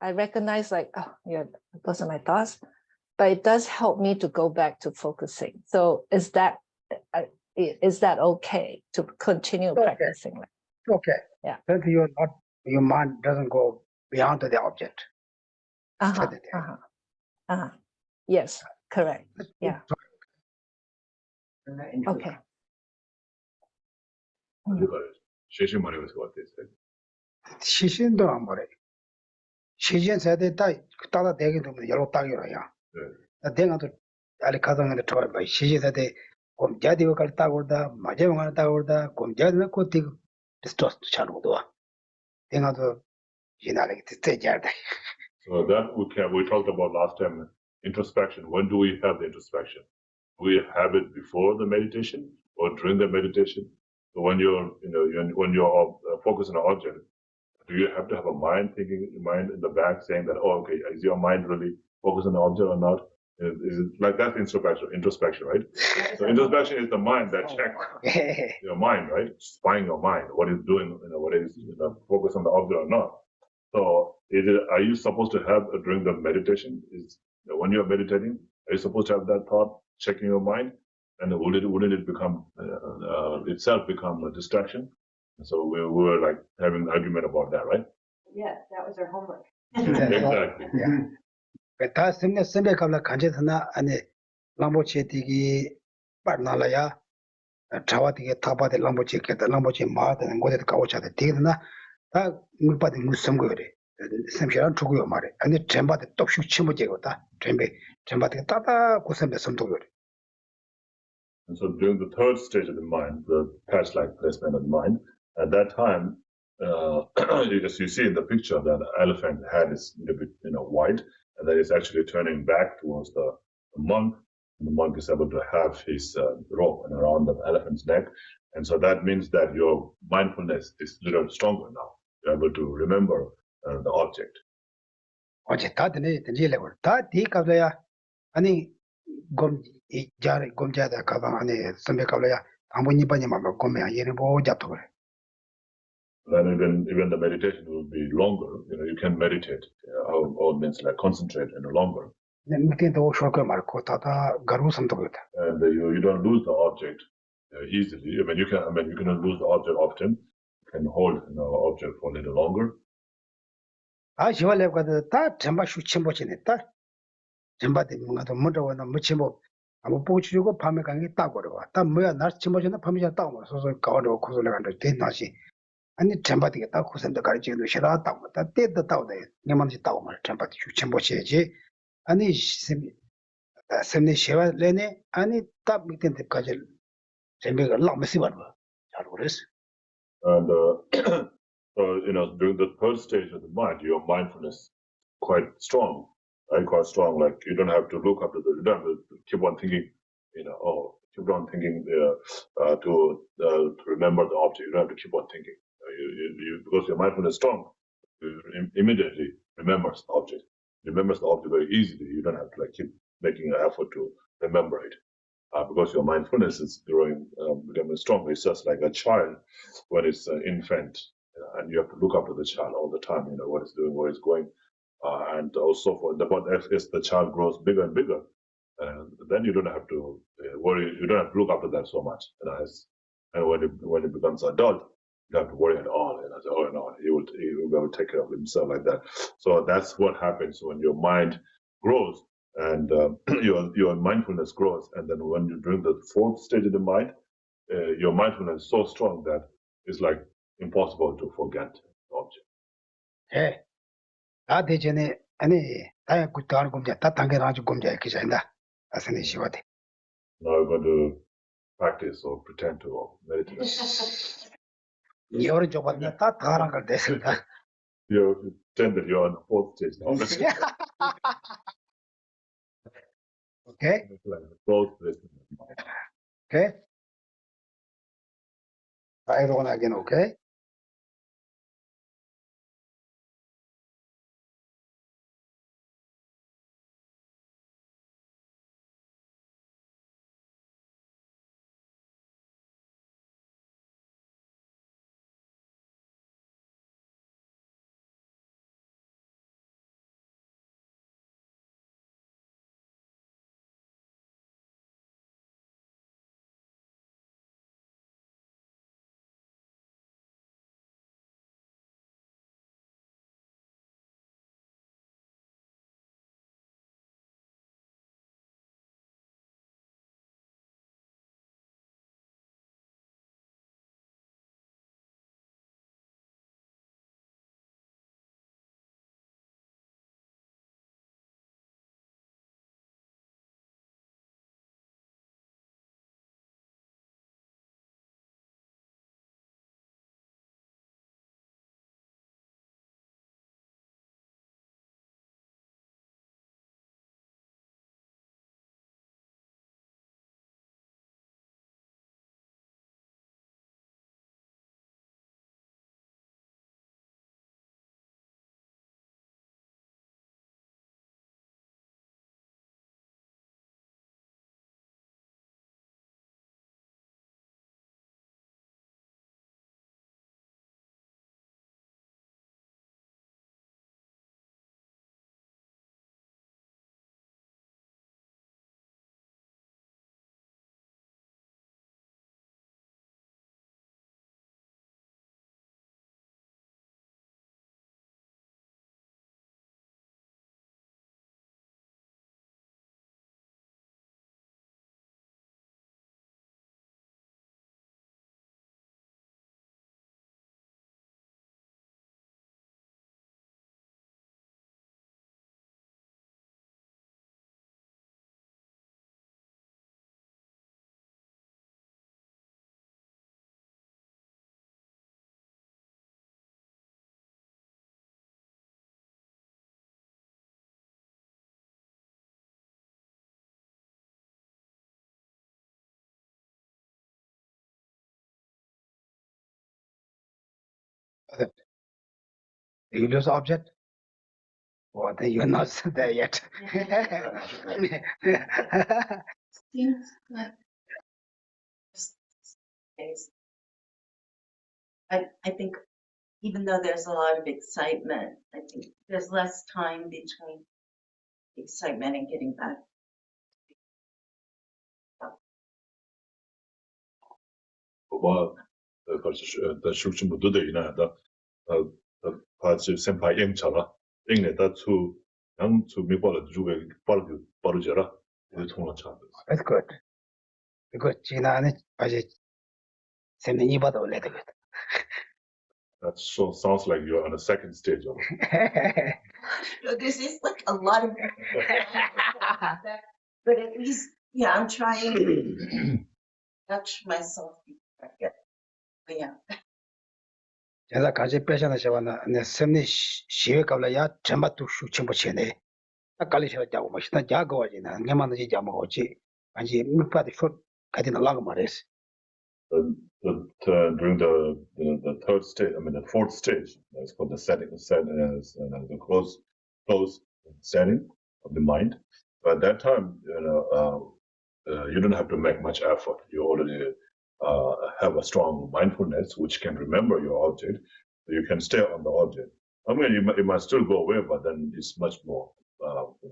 I recognize like, oh yeah, those are my thoughts, but it does help me to go back to focusing. So is that okay to continue practicing? Okay. Yeah. But your mind doesn't go beyond the object. Yes, correct. Yeah. Okay. 시신도 안 버려. 시신 세대 따다 대게 되면 여러 땅이라야. 대가도 알이 가정에 들어 봐. 시신 세대 곰 자디고 갈 따고다 마제만 따고다 곰 자디는 코티 디스토스 차로도. 대가도 지나래 뜻대자다. So that we talked about last time, introspection. When do we have the introspection? Do we have it before the meditation or during the meditation? So when you're focused on an object, do you have to have a mind in the back saying that, oh, okay, is your mind really focused on the object or not? Is it like that's introspection, right? So introspection is the mind that checks your mind, right? Spying your mind, what it's doing, what is focused on the object or not. So are you supposed to have during the meditation? When you're meditating, are you supposed to have that thought checking your mind? And wouldn't it become itself become a distraction? So we were like having an argument about that, right? Yeah, that was our homework. Exactly. Yeah. 다 선배 갑라 간제스나 안에 람보체 디기 빠나라야 자와디게 타바데 람보체 게다 람보체 마다는 곳에 가오차데 디기나 다 물바디 무슨 거래. 샘시랑 주고요 말에. 아니 젬바데 똑슉 치모제거다. 젬바데 따다 고선배 섬도거래. And so during the third stage of the mind, the patch-like placement of the mind, at that time, as you see in the picture, that the elephant head is a bit, wide, and that is actually turning back towards the monk. And the monk is able to have his rope around the elephant's neck, and so that means that your mindfulness is a little stronger now. You're able to remember the object. 어제 다 되네, 되지려고. 다 뒤가서야 아니 곰자다 가방 안에 선배 가려야 아무니 바니만 곰에 얘는 뭐 잡도 그래. Then even the meditation will be longer. You can meditate, or means like concentrate longer. 밑에도 쇼크 말고 다다 가루 섬도 그래. And you don't lose the object easily. You can lose the object often. You can hold the object for a little longer. 아 시월래 가도 다 전부 슈침보지네 다. 전부데 뭔가도 못하고는 무침보 아무 보고 주고 밤에 강에 따고 그래. 다 뭐야 날 침보지나 밤에 잘 따고 서서 가오로 고소를 간다 된나시. 아니 전부데 다 고선도 가르치는 싫어 따고 다 때도 따오네. 내만지 따고 말 전부데 슈침보지지. 아니 샘네 시월래네 아니 딱 밑에 데까지 전부가 랑메시 봐. 잘 그랬어. And so during the third stage of the mind, your mindfulness quite strong, right? Quite strong. Like you don't have to look up to you don't have to keep on thinking, keep on thinking to remember the object. You don't have to keep on thinking. Because your mindfulness is strong, you immediately remembers the object. Remembers the object very easily. You don't have to keep making an effort to remember it. Because your mindfulness is growing, becoming strong. It's just like a child when it's an infant, and you have to look up to the child all the time, what it's doing, where it's going, and also but as the child grows bigger and bigger, then you don't have to worry, you don't have to look after that so much. And when it becomes adult, you don't have to worry at all. He will be able to take care of himself like that. So that's what happens when your mind grows. and your mindfulness grows. And then when you bring the fourth stage of the mind, your mindfulness is so strong that it's like impossible to forget the object. 예. 다 대전에 아니 다야 굿다는 공자 다 당겨가지고 공자 이렇게 잔다. 아스네 시와데. Now you're going to practice or pretend to meditate. 여러 조건에 다 다가란 걸 됐습니다. You pretend that you're on the fourth stage now. 오케이? It's like the fourth stage. 오케이? everyone again, okay? You lose object? Well, then you're not there yet. Seems like days. I think even though there's a lot of excitement, I think there's less time between excitement and getting back. Well, the shukshim buddha ina the parts senpai yang chala ing da to yang to me ball the juve ball jara the tona cha. That's good. Because China is sending you about let it. That sounds like you're on the second stage of it. So this is like a lot of but at least, yeah, I'm trying to touch myself before I get, but yeah. 제가 가지 빼셔나 저거나 내 샘니 시외 가려야 전부 슈침부 치네. 아까리셔 자고 멋있다 자고지나 내만 이제 자고지. 아니 무파디 숏 가디나 라고 말했어. During the third stage, I mean the fourth stage, that's called the the close setting of the mind. But at that time, you don't have to make much effort. You already have a strong mindfulness which can remember your object. You can stay on the object. I mean, it might still go away, but then it's much more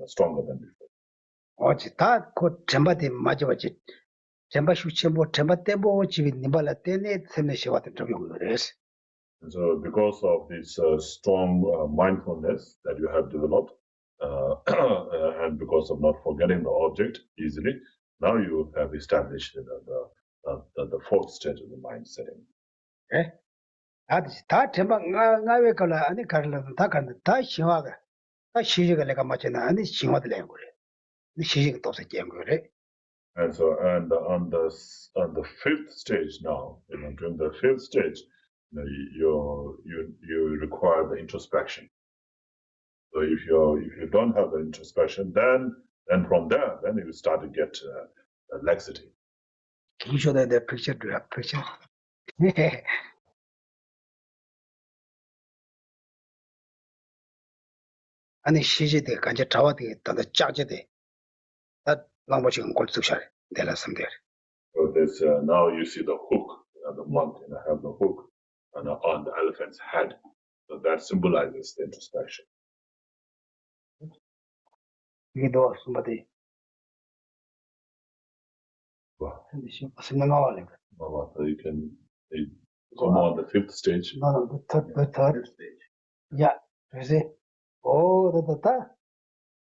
stronger than before. 어지 다그 전바디 맞아지. 전바 슈침부 전바 때보 집이 니발라 때네 샘네 시와트 적용 그랬어. And so because of this strong mindfulness that you have developed, and because of not forgetting the object easily, now you have established the fourth stage of the mind setting. Okay. 다 temba ngawe kala ani karla ta kan ta shiwa ga ta shiji ga lega machina ani shiwa de lengure ni shiji ga tosa jengure. And so, and on the fifth stage now, during the fifth stage, you require the introspection. So if you don't have the introspection, then from there, then you start to get laxity. Can you show that the picture? Do you have picture? 아니 시지대 간제 자와대 단다 짜제대 다 랑보치는 골쑥샤 내렸습니다. So this now you see the hook, the monk, have the hook on the elephant's head. So that symbolizes the introspection. 이게도 somebody. Wow. So you can come on the fifth stage. No, the third stage. Yeah, you see. Oh, the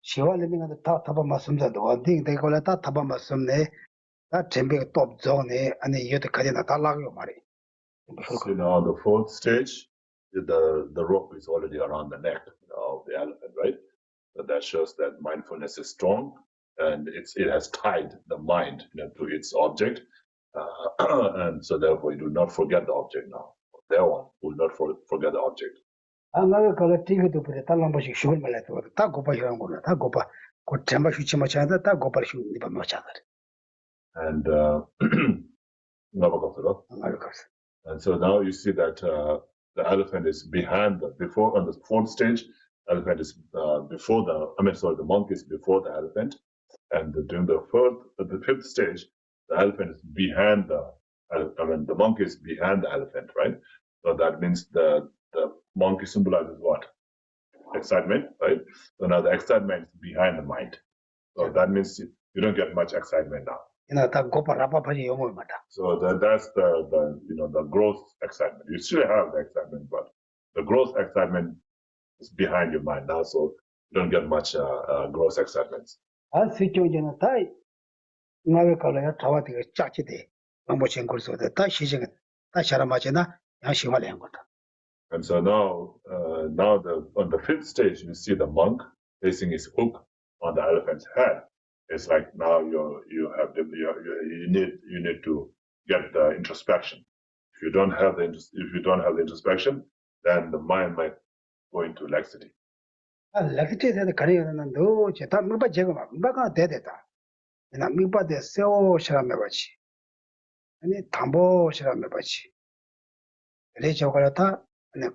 Shiva living at the top of my sums and one thing they call it that top of my sum, that tempe top zone, and you to cut in a talag of money. So now the fourth stage, the rope is already around the neck of the elephant, right? So that shows that mindfulness is strong, and it has tied the mind to its object, and so therefore you do not forget the object now. That one will not forget the object. I'm not going to take it to put a talambashi shoe my letter, Tagopa Yanguna, Tagopa, could temper Shuchimachanda, Tagopa shoe live much other. And and so now you see that the elephant is behind before on the fourth stage. Elephant is before the monk is before the elephant, and during the fifth stage, the elephant is behind the monk is behind the elephant, right? So that means the monkey symbolizes what? Excitement, right? So now the excitement is behind the mind. So that means you don't get much excitement now. So that's the growth excitement. You still have the excitement, but the growth excitement is behind your mind now, so you don't get much growth excitement. And so now, on the fifth stage, you see the monk placing his hook on the elephant's head. It's like now you need to get the introspection. If you don't have the introspection, then the mind might go into laxity. Laxity is the career and do Cheta Muba Jagama, Baga Dedeta. And a Muba de Seo Sharamebachi. And it Tambo Sharamebachi. Rechogarata and a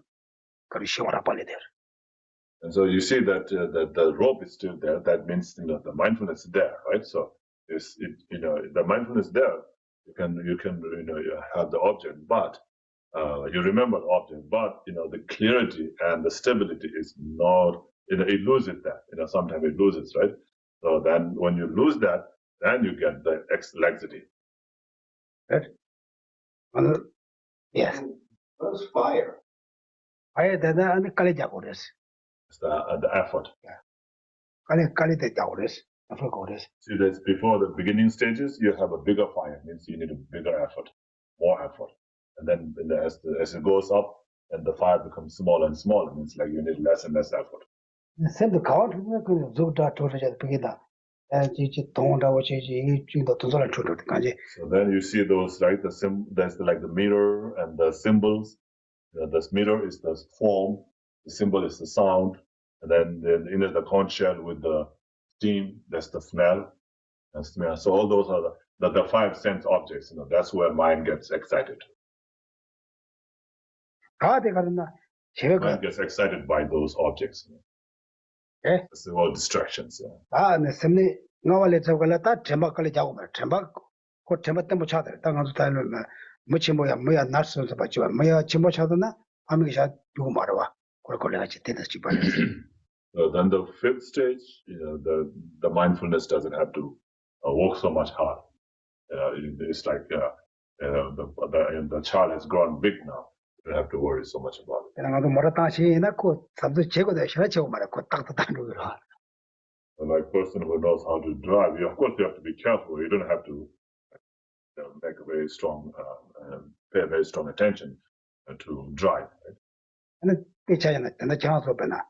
Karishora Palider. And so you see that the rope is still there. That means the mindfulness is there, right? So the mindfulness there. You can have the object, but you remember the object, but the clarity and the stability is not. It loses that. Sometimes it loses, right? So then when you lose that, then you get the laxity. Right? Yes. What is fire? Fire and the Kalijagodes. It's the effort. Yeah. Kalijagodes. See, that's before the beginning stages, you have a bigger fire. It means you need a bigger effort, more effort. And then as it goes up, and the fire becomes smaller and smaller. It means like you need less and less effort. Send the count, So then you see those, right? There's like the mirror and the symbols. The mirror is the form, the symbol is the sound, and then the conch shell with the steam, that's the smell. So all those are the five sense objects. That's where mind gets excited. Mind gets excited by those objects. That's all distractions. So then the fifth stage, the mindfulness doesn't have to work so much hard. It's like the child has grown big now. You don't have to worry so much about it. like a person who knows how to drive, of course you have to be careful. You don't have to make a very strong, pay very strong attention to drive. Right? And the China and the chance of Bena.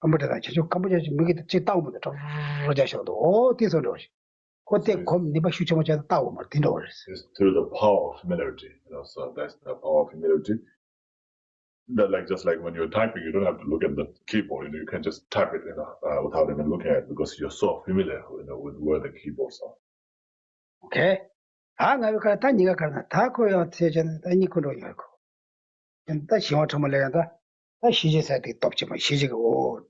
Computer, you come to make it sit down with the all these orders. What they come, never shoot so much at the tower, Martinors. It's through the power of humility, so that's the power of humility. That just like when you're typing, you don't have to look at the keyboard. You can just type it, without even looking at it because you're so familiar, with where the keyboards are. Okay. I never got a tiny taco or tejan any colonial. And that's your Tomalanda. She just had the top to my she's go.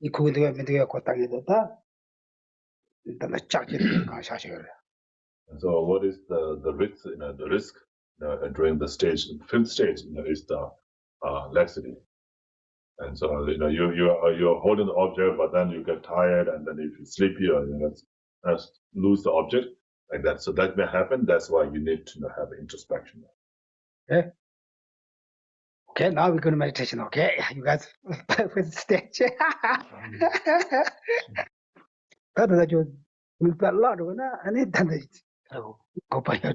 You could do a media cotang that. Then the charge it. So what is the risk? The risk during the stage, the fifth stage, is the laxity. And so you're holding the object, but then you get tired, and then if you sleepy, or lose the object like that. So that may happen. That's why you need to have introspection. Okay. Okay, now we're going to meditation. Okay, you guys with stage. That you will be a lot of and it done it. Go by your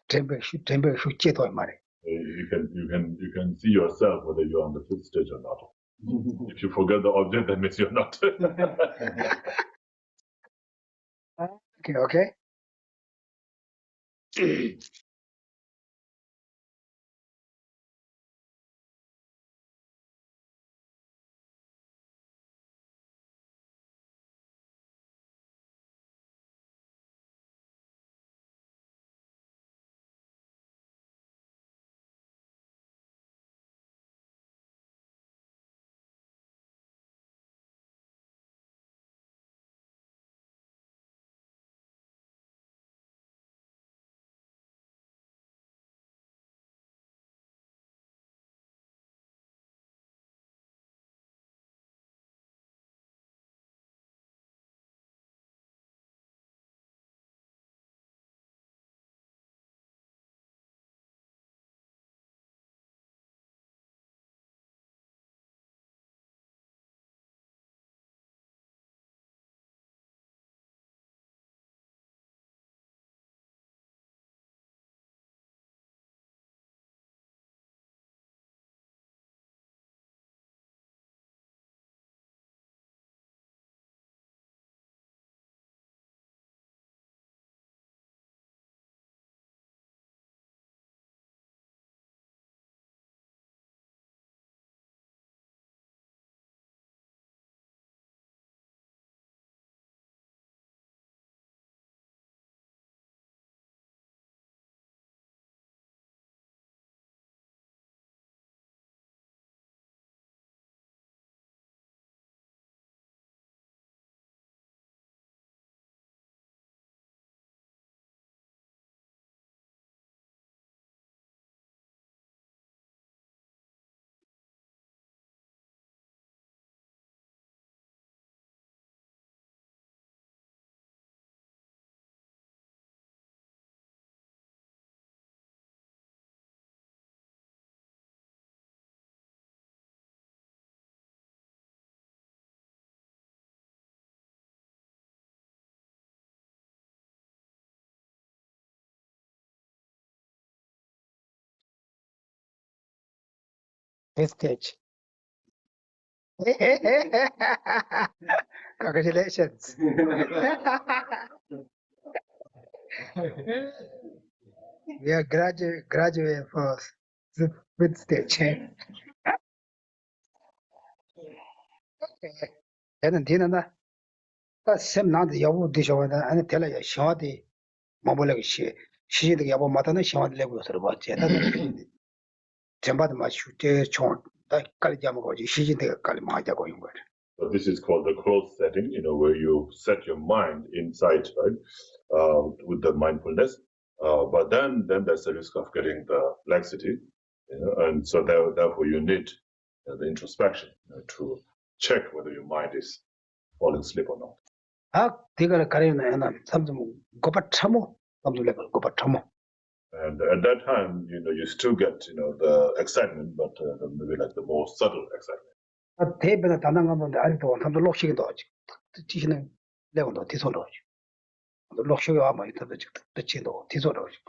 temper should cheat on money. You can see yourself whether you're on the fifth stage or not. If you forget the object, that means you're not. Okay. This stage. Congratulations. We are graduate for the fifth stage. And then same now the yabu disho and tell you short the mobile she the yabu matana short level sort of what Temba much chont that Kalijamago, she did the Kalimaja going with. So this is called the closed setting, where you set your mind inside, right, with the mindfulness. But then there's a risk of getting the laxity, and so therefore you need the introspection to check whether your mind is falling asleep or not. They got a Karina and something go but Tamo, something level go but Tamo. And at that time, you still get, the excitement, but maybe like the more subtle excitement. 대변에 단한 건데 아직도 원탄도 록식이도 아직 지시는 내고도 뒤손도 아직 록식이 아마 있다도 지금 뜻지도 뒤손도 아직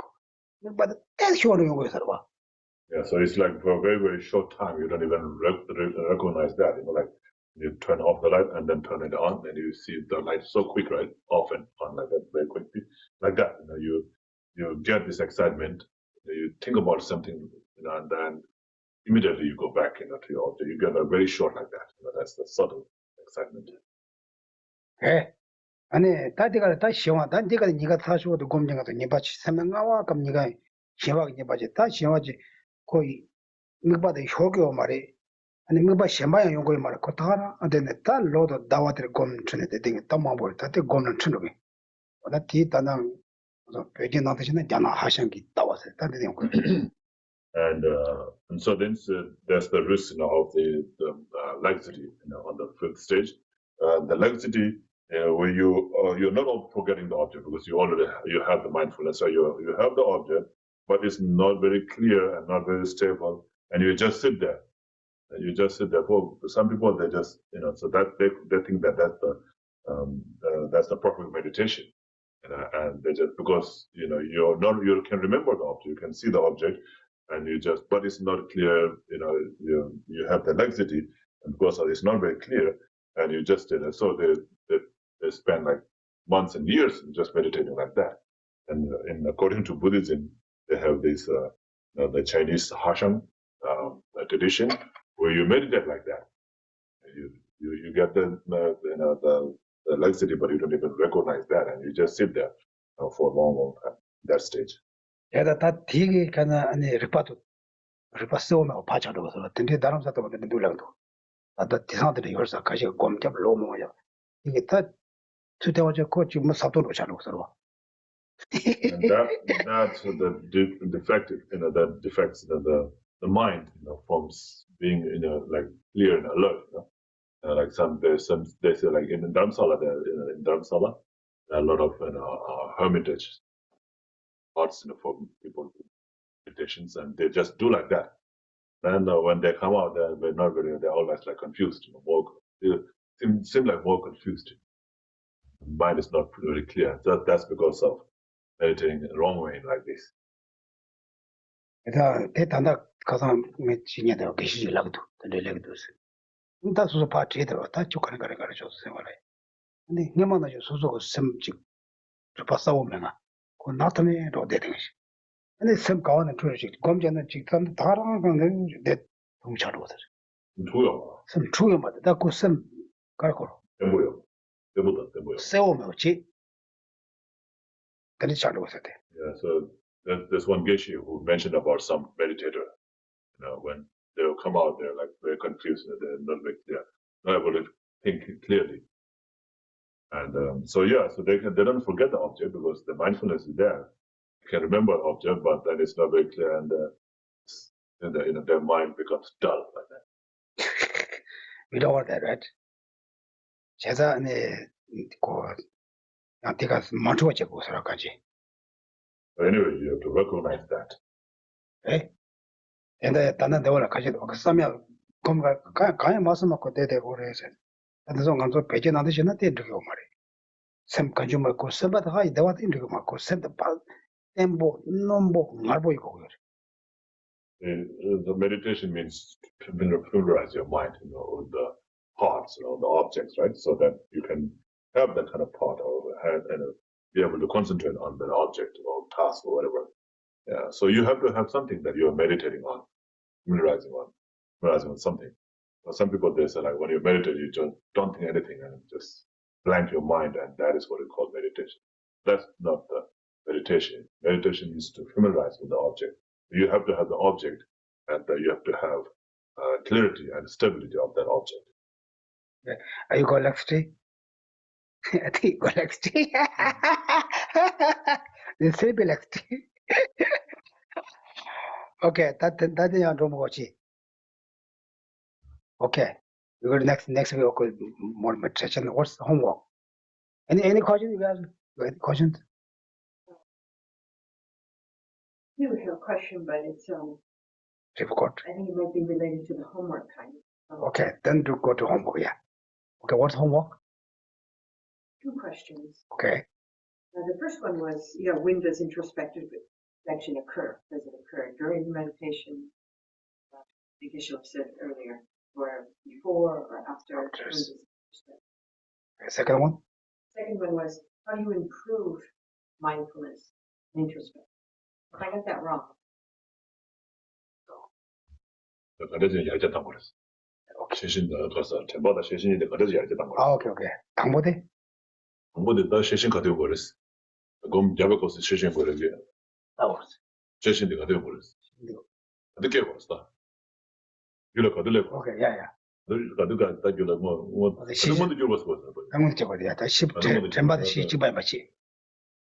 but that's sure you go 봐. Yeah, so it's like for a very, very short time, you don't even recognize that. Like you turn off the light and then turn it on, and you see the light so quick, right? Off and on like that, very quickly, like that. You get this excitement. You think about something, and then immediately you go back, to your object. You get a very short like that. That's the subtle excitement. 예. 아니 다디가 다 시와 다디가 네가 타시고도 검정가도 네바치 세명가와 그럼 네가 시와가 네바치 다 시와지 거의 네바의 효교 말이 아니 네바 셴바야 용거 말 거타라 안되네 다 로도 다와들 검 춘에데 딩 담마볼 다데 검는 춘으게 나 뒤다나 그래서 베지 나듯이는 야나 하샹기 다와서 다데 용거 And so then there's the risk of the laxity on the fifth stage. The laxity where you're not forgetting the object because you have the mindfulness, so you have the object, but it's not very clear and not very stable, and you just sit there. For some people, they just so that they think that that's the perfect meditation, and they just because you can remember the object, you can see the object, and but it's not clear. You have the laxity, and because it's not very clear, and you just did it. So they spend like months and years just meditating like that. And according to Buddhism, they have this the Chinese Hashang tradition where you meditate like that. You get the laxity, but you don't even recognize that, and you just sit there for a long time. That stage. 얘가 다 되게 가나 아니 리파도 리파 세우면 파자로서 근데 다른 사람도 놀라도 나도 대상들이 열사 가시 곰잡 로모야 이게 다 투대와저 코치 뭐 사도로 자로 서로 And that's the defect, that defects the mind, forms being, like clear and alert. Like they say, like in Dharamsala, in Dharamsala, there are a lot of hermitage spots, for people meditations, and they just do like that. And when they come out, they're always like confused, they seem like more confused. Mind is not very clear. That's because of meditating the wrong way like this. 그래서 대단다 가서 지내다 계시지라고도 들려도 다 수수 파티에도 다 쪽하는 거를 가르쳐 생활해 근데 내만 아주 수수고 섬직 주파사 오면은 그 나타내로 되는 것이 근데 섬 가운데 줄지 검전은 직선 다른 거는 내 동차로 오더 Tuyo. 섬 주요마다 다그섬 갈고 Tembuyo. 세우면 없지 그렇게 잘 오서 돼 Yeah, so there's one Geshe who mentioned about some meditator, when they'll come out, they're like very confused, they're not able to think clearly. And so they don't forget the object because the mindfulness is there. You can remember the object, but then it's not very clear, and their mind becomes dull like that. We don't want that, right? 재산에 그 양태가 만족하고 살아가지. Anyway, you have to recognize that. 에? 근데 다른 데를 가지도 그 싸면 그럼 가야 말씀하고 대대고 그래서 그래서 감소 배제 나듯이는 되고 말이. 샘 가지고 먹고 샘바다 하이 대화도 되고 먹고 샘도 바 엠보 nombo 말보 이거 그래. The meditation means to familiarize your mind, with the parts, the objects, right? So that you can have that kind of part and be able to concentrate on the object or task or whatever. Yeah. So you have to have something that you're meditating on, familiarizing on something. For some people, they say like when you meditate, you just don't think anything and just blank your mind, and that is what we call meditation. That's not the meditation. Meditation is to familiarize with the object. You have to have the object, and you have to have clarity and stability of that object. Are you going electricity? I think you go electricity. The same electricity. Okay, that's your room watching. Okay, we go next week. Okay, more meditation. What's the homework? Any question you guys? Any questions? I do have a question, but it's Difficult. I think it might be related to the homework kind of. Okay, then to go to homework. Yeah. Okay, what's homework? 2 questions. Okay. The first one was, when does introspective reflection occur? Does it occur during meditation? I guess you said earlier, or before or after? After. When does it occur? Okay, second one. Second one was, how do you improve mindfulness and introspection? If I got that wrong. 가려져 열렸단 말이었어. 최신의 어서 전보다 최신인데 가려져 열렸단 말이었어. 아, 오케이. 당보대? 아무데 더 최신 가되어 버렸어. 그럼 야베코스 최신 버리게. 나왔어. 최신이 가되어 버렸어. 늦게 버렸어. 이거 가들래. 오케이, 야야. 늘 가드가 따기로 뭐 그런 줄 봤어. 당문 찍어야 돼. 10 전바다 시집에 맞지.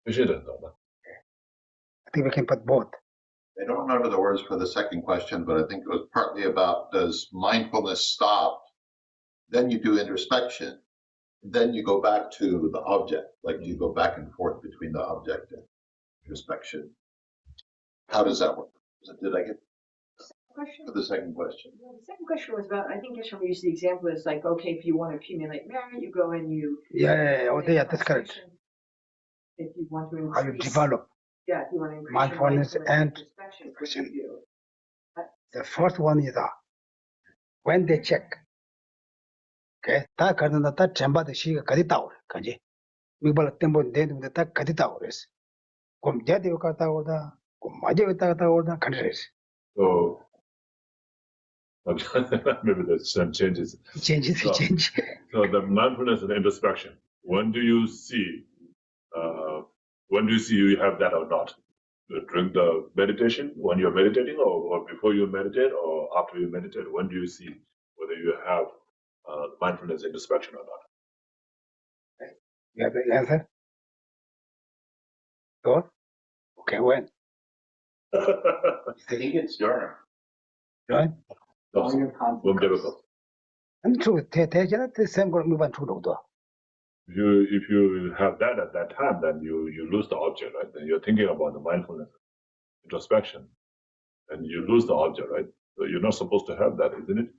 최신이다. I think we can put both. I don't remember the words for the second question, but I think it was partly about, does mindfulness stop? Then you do introspection. Then you go back to the object, like you go back and forth between the object and introspection. How does that work? Did I get Question? to the second question? Well, the second question was about, I think Geshe used the example as like, okay, if you want to accumulate merit, you go and you. Yeah, that's correct. If you want to increase. How you develop Yeah, if you want to increase mindfulness your and introspection. introspection. You do. The first one is when they check. Okay, 다 가는다 다 전바다 시가 가디다 오래. 가지. 미발 때문에 내는데 다 가디다 오래스. 그럼 제대로 갔다 오다. 그럼 맞아 갔다 오다 간다스. So maybe there's some changes. Change. So the mindfulness and introspection. When do you see you have that or not? During the meditation, when you're meditating, or before you meditate, or after you meditate? When do you see whether you have mindfulness introspection or not? You have the answer? Go. Okay, when? I think it's during. Right? All your consequences. And true, 대제는 the same 걸 무반 tru도. If you have that at that time, then you lose the object, right? Then you're thinking about the mindfulness, introspection, and you lose the object, right? So you're not supposed to have that, isn't it?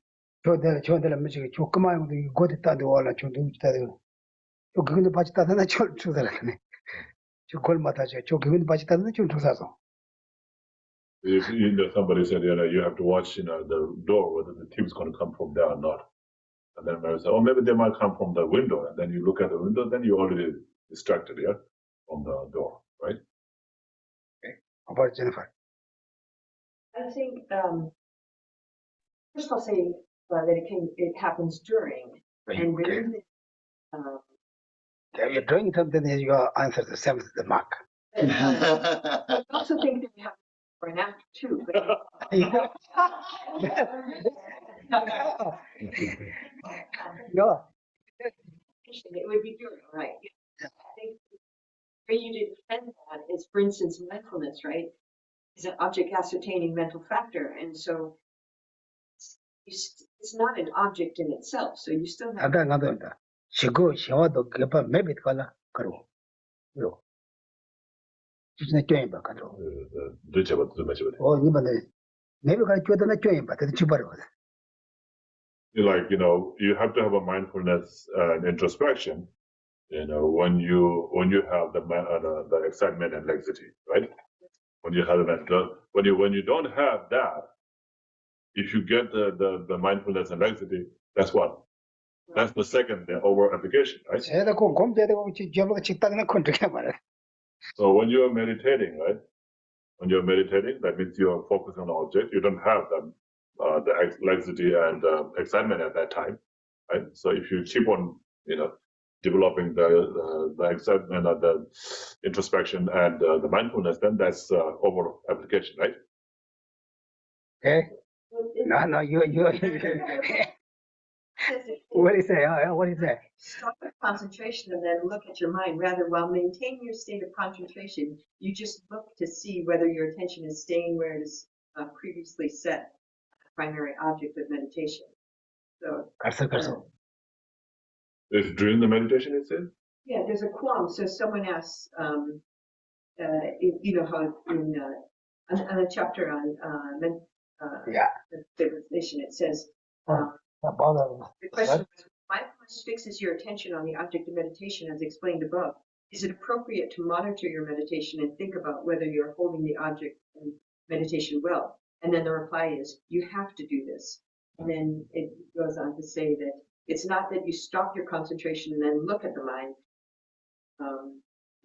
저들 뭐지 조그마한 거 고대 따도 와라 저 누구 따도 저 그거는 바지 따다나 저 주다라네. 저 골마다 저 그거는 바지 따다나 저 주사서. If somebody said, you have to watch, the door, whether the thief's going to come from there or not. And then I say, maybe they might come from the window. And then you look at the window, then you're already distracted, yeah, from the door, right? Okay. How about Jennifer? I think, first I'll say that it happens during. And Okay. really, If you're doing something, then you answer the same as the mark. I also think that we have for an after too. But No. it would be during, right? I think the way you defend that is, for instance, mindfulness, right? Is an object ascertaining mental factor, and so it's not an object in itself. So you still have. 나도 지구 시와도 그봐 maybe 걸라 그러고. 요. 진짜 껴인 봐 가지고. 이번에 maybe 가 껴도나 껴인 봐. 대체 주바로. Like, you have to have a mindfulness and introspection, when you have the excitement and laxity, right? When you have when you don't have that, if you get the mindfulness and laxity, that's what? That's the second over application, right? 제가 곰제도 저보고 직당나 컨트롤 말해. So when you're meditating, right? When you're meditating, that means you're focused on the object. You don't have the laxity and excitement at that time, right? So if you keep on, developing the excitement and the introspection and the mindfulness, then that's over application, right? Okay. No, you. What is that? What is that? Stop with concentration and then look at your mind. Rather, while maintaining your state of concentration, you just look to see whether your attention is staying where it is previously set, primary object of meditation. So. Is during the meditation, it says? Yeah, there's a qualm. So someone asks, how in a chapter on stabilization, it says, The question was, mindfulness fixes your attention on the object of meditation as explained above. Is it appropriate to monitor your meditation and think about whether you're holding the object of meditation well? And then the reply is, you have to do this. And then it goes on to say that it's not that you stop your concentration and then look at the mind.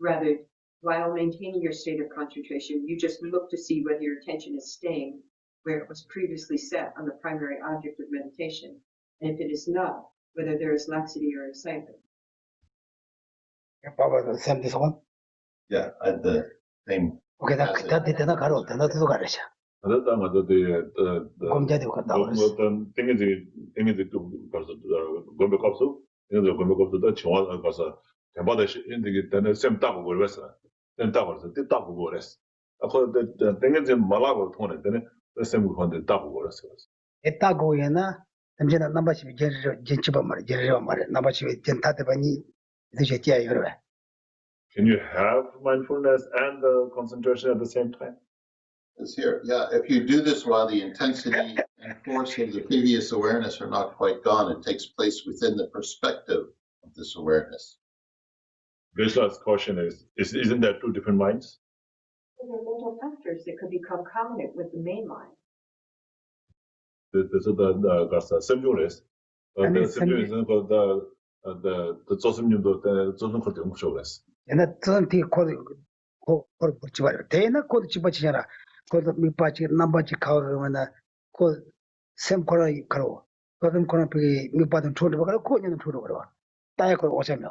Rather, while maintaining your state of concentration, you just look to see whether your attention is staying where it was previously set on the primary object of meditation. And if it is not, whether there is laxity or excitement. Same this one. Yeah, I had the same. Okay, that did not go to the Another thing about the 공자도 갔다 그랬어. 어떤 땡이지 좀 가서 공백업소 이제 공백업소도 정확하게 가서 대바다 인디기 때는 셈 따고 그랬어. 셈 따고 그래서 뜻따고 그랬어. 아까 땡이지 말하고 통해 때는 셈을 건데 따고 그랬어. 에따고에나 잠시나 남바시 제치바 말 제르바 말 남바시 전타데 바니 이제 제야 여러. Can you have mindfulness and concentration at the same time? It's here. Yeah, if you do this while the intensity and force of the previous awareness are not quite gone, it takes place within the perspective of this awareness. Geshe's question is isn't there two different minds? There are mental factors that could become prominent with the main mind. 그래서 the semjules. The semjules the 조심님도 조심 그렇게 엄청했어. 얘네 전티 코 붙지 말. 대나 코 집어치잖아. 코 밑바지 남바지 가오면은 코 샘코라 가로. 그럼 코나 비 밑바든 초로 가로 코는 초로 가로. 따야 코 오셔면.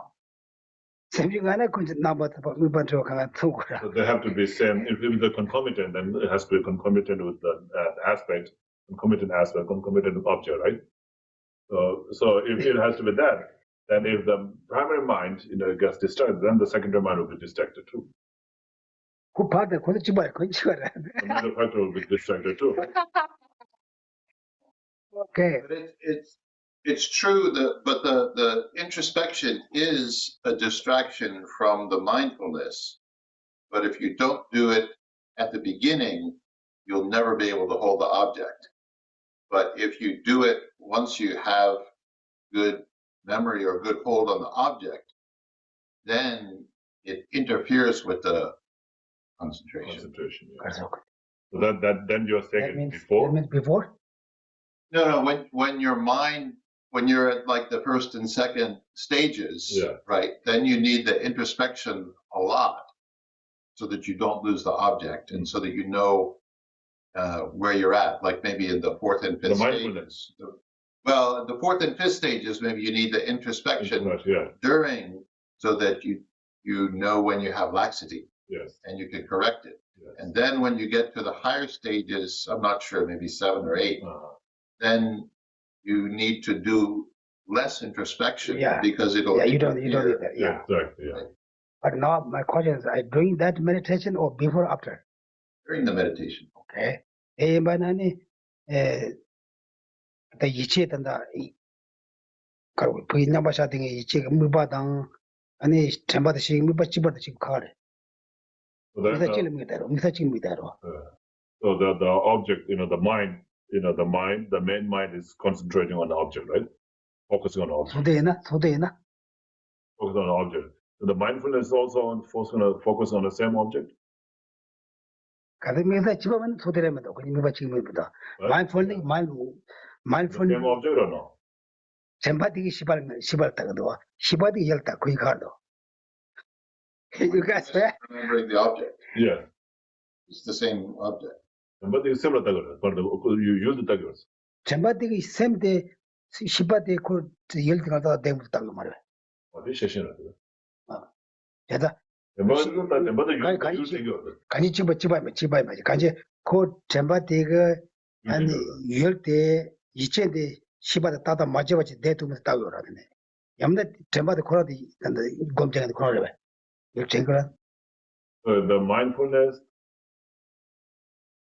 샘중간에 그 남바도 밑바도 가가 투고라. So they have to be same. If the concomitant, then it has to be concomitant with the aspect, concomitant object, right? So if it has to be that, then if the primary mind, gets distracted, then the secondary mind will be distracted too. 그 바다 코 집어 그 집어라. The middle factor will be distracted too. Okay. But it's true that, but the introspection is a distraction from the mindfulness. But if you don't do it at the beginning, you'll never be able to hold the object. But if you do it once you have good memory or good hold on the object, then it interferes with the concentration. Yeah. So then you're saying it before? That means before? No, when your mind, when you're at like the first and second stages, Yeah. right, then you need the introspection a lot so that you don't lose the object and so that you know where you're at, like maybe in the fourth and fifth The stages. mindfulness. Well, the fourth and fifth stages, maybe you need the introspection Yeah. during so that you know when you have laxity Yes. and you can correct it. Yes. And then when you get to the higher stages, I'm not sure, maybe 7 or 8, then you need to do less introspection because it'll you don't need that. Yeah. Exactly. Yeah. But now my question is, I doing that meditation or before or after? during the meditation. Okay. 에만하니 다 이치에 된다. 가고 부인나 마샤 등의 이치가 무바당 아니 전바듯이 무바치바듯이 가래. So then, 미사 찔립니다로 미사 찔립니다로. so the object, the mind, the main mind is concentrating on the object, right? Focusing on the object. 소대나 Focus on the object. So the mindfulness is also focus on the same object. 가득미사 집어면 소대라면도 그냥 미바 찔립니다. Right? mindfulness The same object or no? 전바디기 시발 따거든. 시바디 열다 거기 가도. You guys Just remembering the object. Yeah. It's the same object. But it's similar to but you use the taggers. 전바디기 샘데 시바디 그 열다 가다 대부 따고 말이야. 어디 세션을. 야다 But you use taggers. 간이 집어야지. 간이 그 전바디가 아니 열때 이체데 시바다 따다 맞아버지 대두면서 따고 그러네. 염내 전바디 코라디 근데 검정한테 코라래. The mindfulness.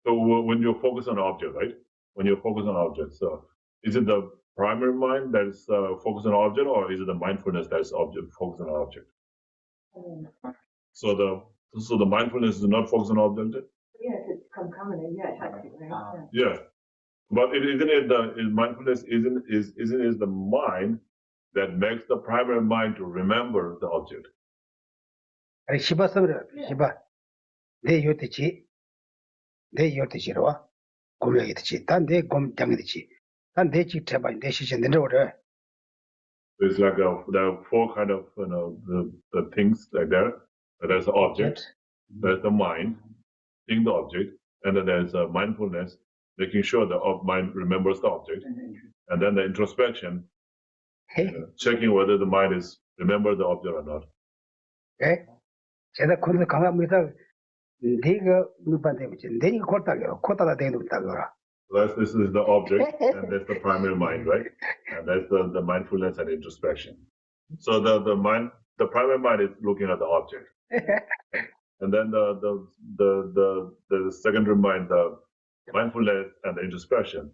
So when you focus on an object, right? When you focus on an object, so is it the primary mind that is focused on an object, or is it the mindfulness that is focused on an object? So the mindfulness is not focused on an object. Yeah, it's concomitant. Yeah, it has to be, right? Yeah. But isn't it mindfulness isn't it the mind that makes the primary mind to remember the object? 아니 시바 써버려. 시바. 내 요트지. 내 요트지로와. 고명이 되지. 단내 곰장이 되지. 단내 직태바 내 시신 내려오래. It's like there are four kind of the things like there. There's the object, there's the mind, seeing the object, and then there's mindfulness, making sure the mind remembers the object, and then the introspection, checking whether the mind is remember the object or not. 예? 제가 그런데 강합니다. 내가 누구한테 묻지? 내가 골다겨. 코다다 대는 거라. This is the object, and that's the primary mind, right? And that's the mindfulness and introspection. So the primary mind is looking at the object, and then the secondary mind, the mindfulness and the introspection,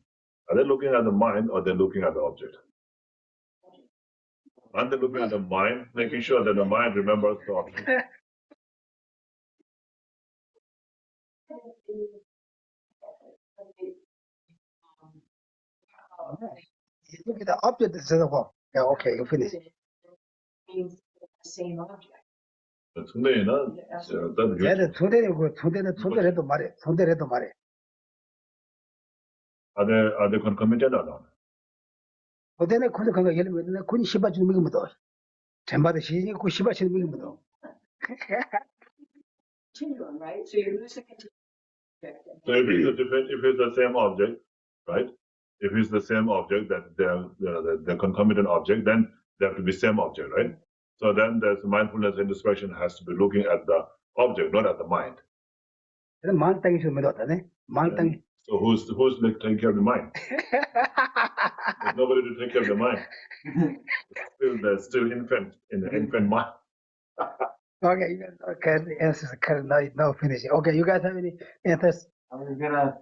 are they looking at the mind or they're looking at the object? Aren't they looking at the mind, making sure that the mind remembers the object? Look at the object instead of what? Yeah, okay, you finish. Means the same object. 근데는 일단 얘는 손대래도 말해. 손대래도 말해. are they concomitant or not? 손대래 군대 간거 예를 들면 군이 시바 주는 게 뭐도. 전마다 시즌이 그 시바 주는 게 뭐도. Continuum, right? So you lose the continuum. So if it's the same object, right? If it's the same object that the concomitant object, then they have to be same object, right? So then there's mindfulness introspection has to be looking at the object, not at the mind. 만땅이 좀 뭐도다네. 만땅이. So who's taking care of the mind? There's nobody to take care of the mind. There's still infant in the infant mind. Okay, you guys okay, the answers are no finishing. Okay, you guys have any answers? I was gonna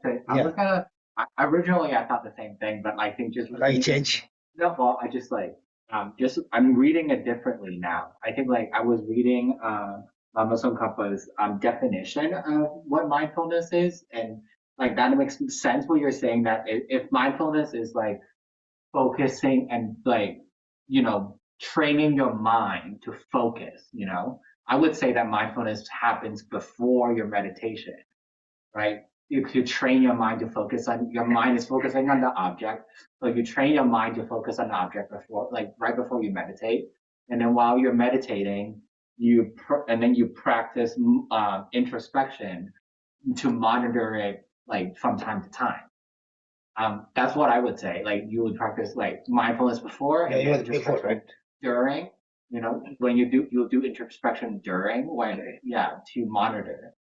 originally I thought the same thing, but I think just Like change. no, well, I just like I'm reading it differently now. I think like I was reading Lama Tsongkhapa's definition of what mindfulness is, and like that makes sense what you're saying, that if mindfulness is like focusing and like, you know, training your mind to focus, you know, I would say that mindfulness happens before your meditation, right? If you train your mind to focus on, your mind is focusing on the object. So you train your mind to focus on the object before, like right before you meditate. And then while you're meditating, you practice introspection to monitor it like from time to time. That's what I would say. Like you would practice like mindfulness before, Yeah, you had before, right? During, you know, when you'll do introspection during, to monitor.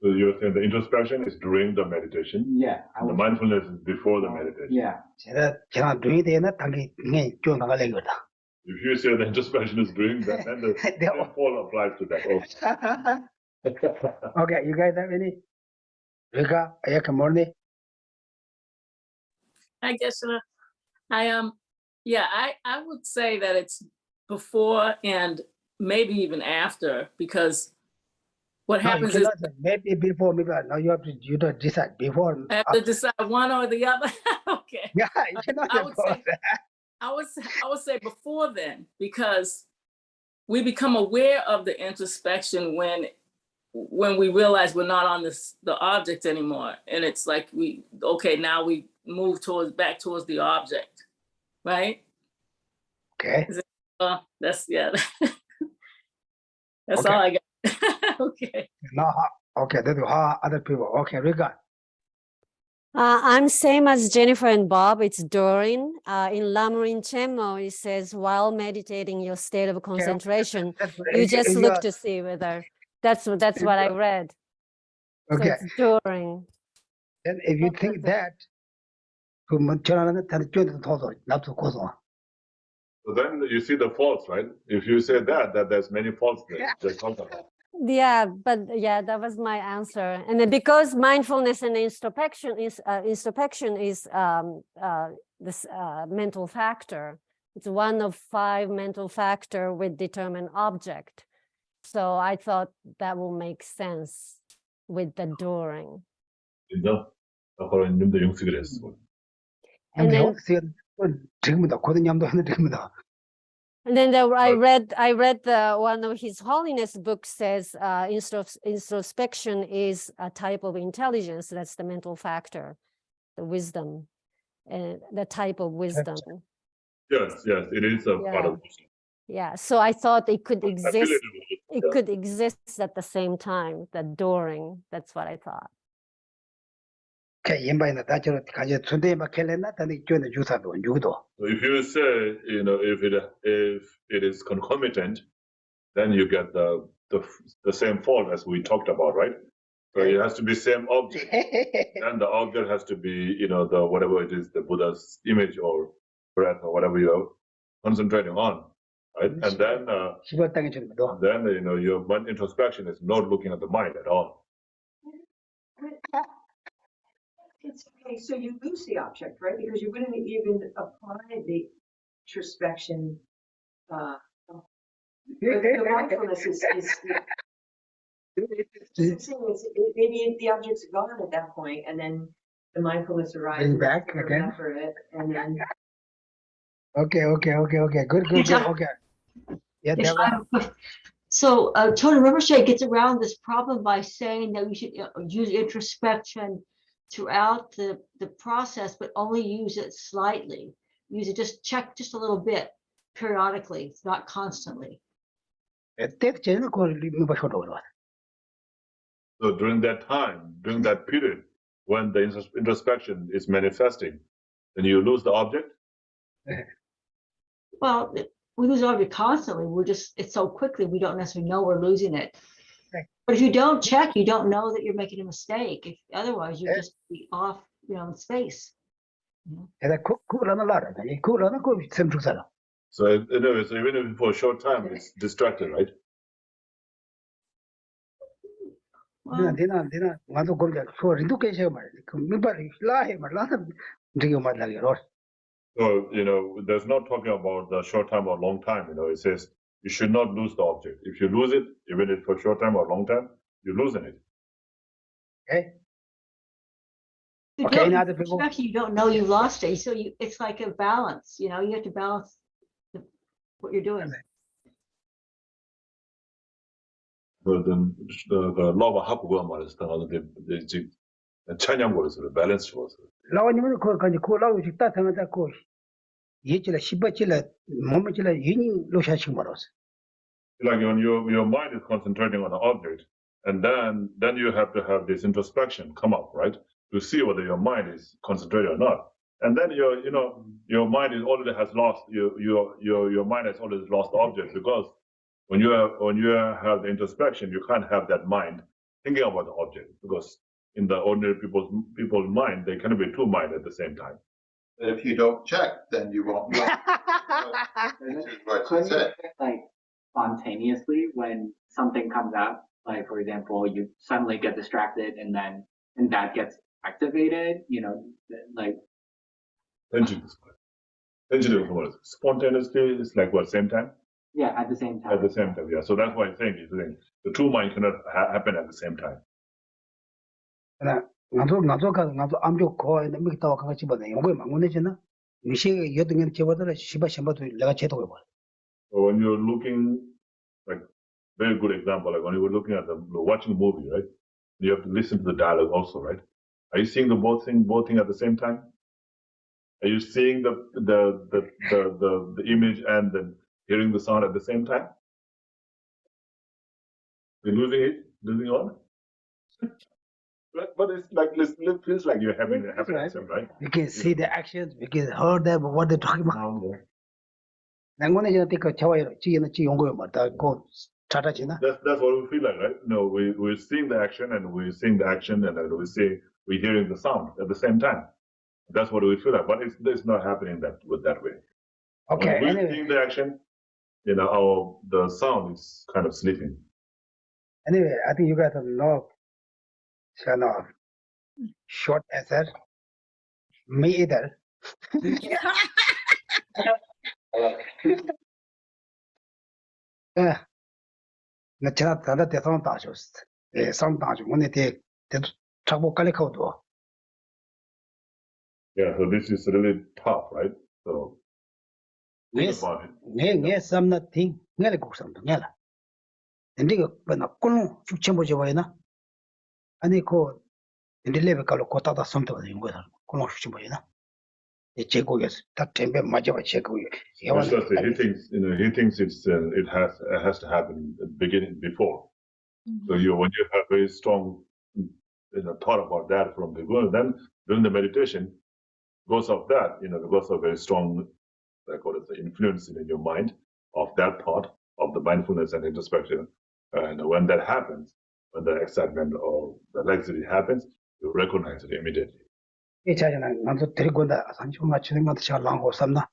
So you're saying the introspection is during the meditation. Yeah. The mindfulness is before the meditation. Yeah. 제가 doing 되나 당기 그냥 쭉 나가려 거다. If you say the introspection is during that, then the same fall applies to that also. Okay, you guys have any? Rika, Ayaka Morni? I guess I would say that it's before and maybe even after, because what happens is maybe before, maybe now you have to decide before. I have to decide one or the other. Okay. Yeah, you cannot I would say before then, because we become aware of the introspection when we realize we're not on the object anymore, and it's like now we move back towards the object, right? Okay. That's that's all I got. Okay. No, okay, that's how other people. Okay, Rika. I'm same as Jennifer and Bob. It's during. In Lamrim Chenmo, it says while meditating your state of concentration, you just look to see whether that's what I read. Okay. So it's during. Then if you think that, So then you see the faults, right? If you say that there's many faults there. Just talk about. Yeah, but yeah, that was my answer. And then because mindfulness and introspection is this mental factor. It's one of 5 mental factor with determined object. So I thought that will make sense with the during. 그런 님도 용식을 했어. And then 지금보다 고든 냠도 하는 지금보다. And then I read one of His Holiness book says introspection is a type of intelligence. That's the mental factor, the wisdom, and the type of wisdom. Yes, it is a part of wisdom. Yeah. So I thought it could exist. Ability, It could exist at the same time. The during. That's what I thought. So if you say, if it is concomitant, then you get the same fault as we talked about, right? So it has to be same object, and the object has to be, the whatever it is, the Buddha's image or breath or whatever you're concentrating on, right? And then, your mind introspection is not looking at the mind at all. It's okay, so you lose the object, right? Because you wouldn't even apply the introspection. The mindfulness is maybe the object's gone at that point, and then the mindfulness arises. Bring back again. Remember it, and then. Okay. Good. Okay. Yeah. So Tony Rinpoche gets around this problem by saying that we should use introspection throughout the process, but only use it slightly. Use it, just check just a little bit periodically, not constantly. So during that period, when the introspection is manifesting, then you lose the object? Well, we lose the object constantly. It's so quickly, we don't necessarily know we're losing it. But if you don't check, you don't know that you're making a mistake. Otherwise, you just be off, in space. So even if for a short time, it's distracted, right? Well, So, there's not talking about the short time or long time, it says you should not lose the object. If you lose it, even if for short time or long time, you're losing it. Okay, now the people. You don't know you lost it. So it's like a balance, you have to balance what you're doing. The law of Hapuga is the Chanyam was the balance was. Like when your mind is concentrating on the object, and then you have to have this introspection come up, right? To see whether your mind is concentrated or not. And then your mind is already has lost your mind has already lost the object, because when you have the introspection, you can't have that mind thinking about the object, because in the ordinary people's mind, they cannot be two minds at the same time. If you don't check, then you won't know. Couldn't you check, like, spontaneously when something comes out? Like, for example, you suddenly get distracted and that gets activated, like. Spontaneously is like what, same time? Yeah, at the same time. At the same time, yeah. So that's why I'm saying the two minds cannot happen at the same time. When you're looking, like, very good example, like when you were looking at watching a movie, right? You have to listen to the dialogue also, right? Are you seeing both things at the same time? Are you seeing the image and then hearing the sound at the same time? You're losing on? But it's like, it feels like you're having the happiness, right? You can see the actions, you can hear them, what they're talking about. That's what we feel like, right? No, we're seeing the action and we're hearing the sound at the same time. That's what we feel like, but it's not happening that way. Okay. When we're seeing the action, the sound is kind of sleeping. Anyway, I think you got a lot kind of short answer. Me either. 나 제가 다른 대상 다셨어. 예, 상 다죠. 오늘 대 차고 깔리 코도. Yeah, so this is really tough, right? So think Yes. about it. 네 something 내가 곡선도 내가. 근데 그 뭐나 꼴로 죽쳐보지 봐야나. 아니 그 근데 레벨 깔로 고타다 something 되는 거야. 꼴로 죽쳐보야나. 이 제국에서 다 템베 맞아봐 제국이. Just as he thinks, he thinks it has to happen at the beginning before. So when you have very strong, thought about that from the beginning, then during the meditation, because of that, because of very strong, like what is the influence in your mind of that thought of the mindfulness and introspection, and when that happens, when the excitement or the laxity happens, you recognize it immediately. 이 자전은 남도 데리고 온다. 산중 맞추는 것도 잘 나고 삼나.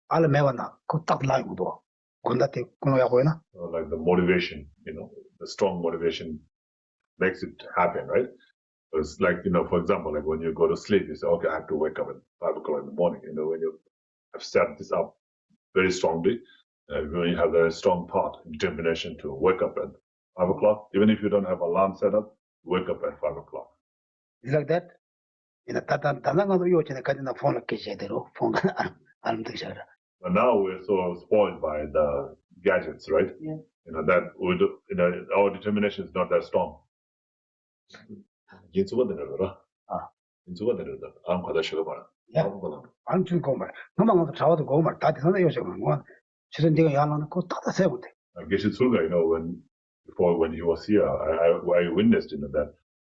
알을 매웠나. 그딱 라이고도. 건다테 군호야 보이나? Like the motivation, the strong motivation makes it happen, right? It's like, for example, like when you go to sleep, you say, okay, I have to wake up at 5 o'clock in the morning. When you have set this up very strongly, when you have very strong thought, determination to wake up at 5 o'clock, even if you don't have alarm set up, wake up at 5 o'clock. It's like that. 단단한도 요즘에 가지나 폰을 깨제대로 폰 안 되잖아. But now we're so spoiled by the gadgets, right? Yeah. That would, our determination is not that strong. 인수가 되는구나. 인수가 되는다. 안 받아 쉬어 봐라. 안 줄고 말. 너만 가서 자와도 고 말. 다 되는데 요즘은 뭐 지금 내가 야는 거 따다 세고 돼. Geshe Tsulga, when he was here, I witnessed, that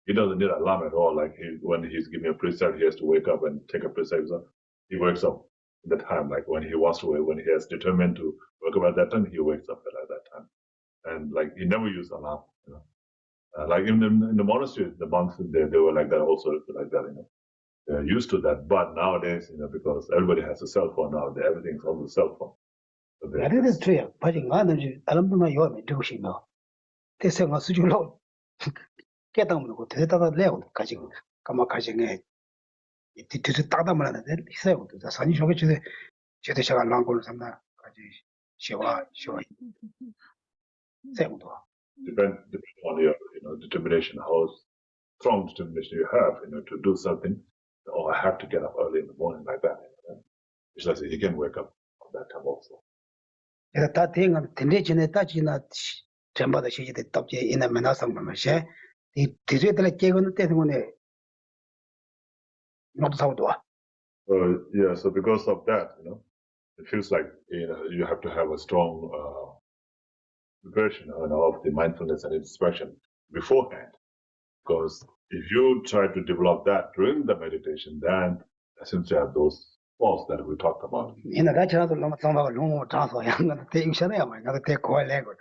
he doesn't need alarm at all. Like when he's giving a precept, he has to wake up and take a precept. So he wakes up at the time, like when he wants to wake, when he has determined to wake up at that time, he wakes up at that time. And like he never used alarm, like in the monastery, the monks, they were like that also, like that, they're used to that. But nowadays, because everybody has a cell phone now, everything's on the cell phone. So 나도 트야. 바지 나는 알람도나 요면 되고 싶어. 대세가 수준로 깨닫는 거 대다가 내고 가지고 가마 가지네. 이 뒤에 따다만 하는데 있어요. 산이 저게 저도 제가 랑고를 삼나 가지 시와 세고도. Depend on your determination, how strong determination you have, to do something. Oh, I have to get up early in the morning like that. It's like you can wake up at that time also. 내가 다 대응은 텐데 전에 따지나 전바다 시기에 답지 이나 만나서 뭐마셔. 이 뒤에들 깨고는 때문에 못 사고도. Yeah, so because of that, it feels like you have to have a strong preparation of the mindfulness and introspection beforehand. Because if you try to develop that during the meditation, then since you have those faults that we talked about. 이나 같이라도 너무 상하고 너무 자서 양은 대응셔야 말 나도 대 고할래거든.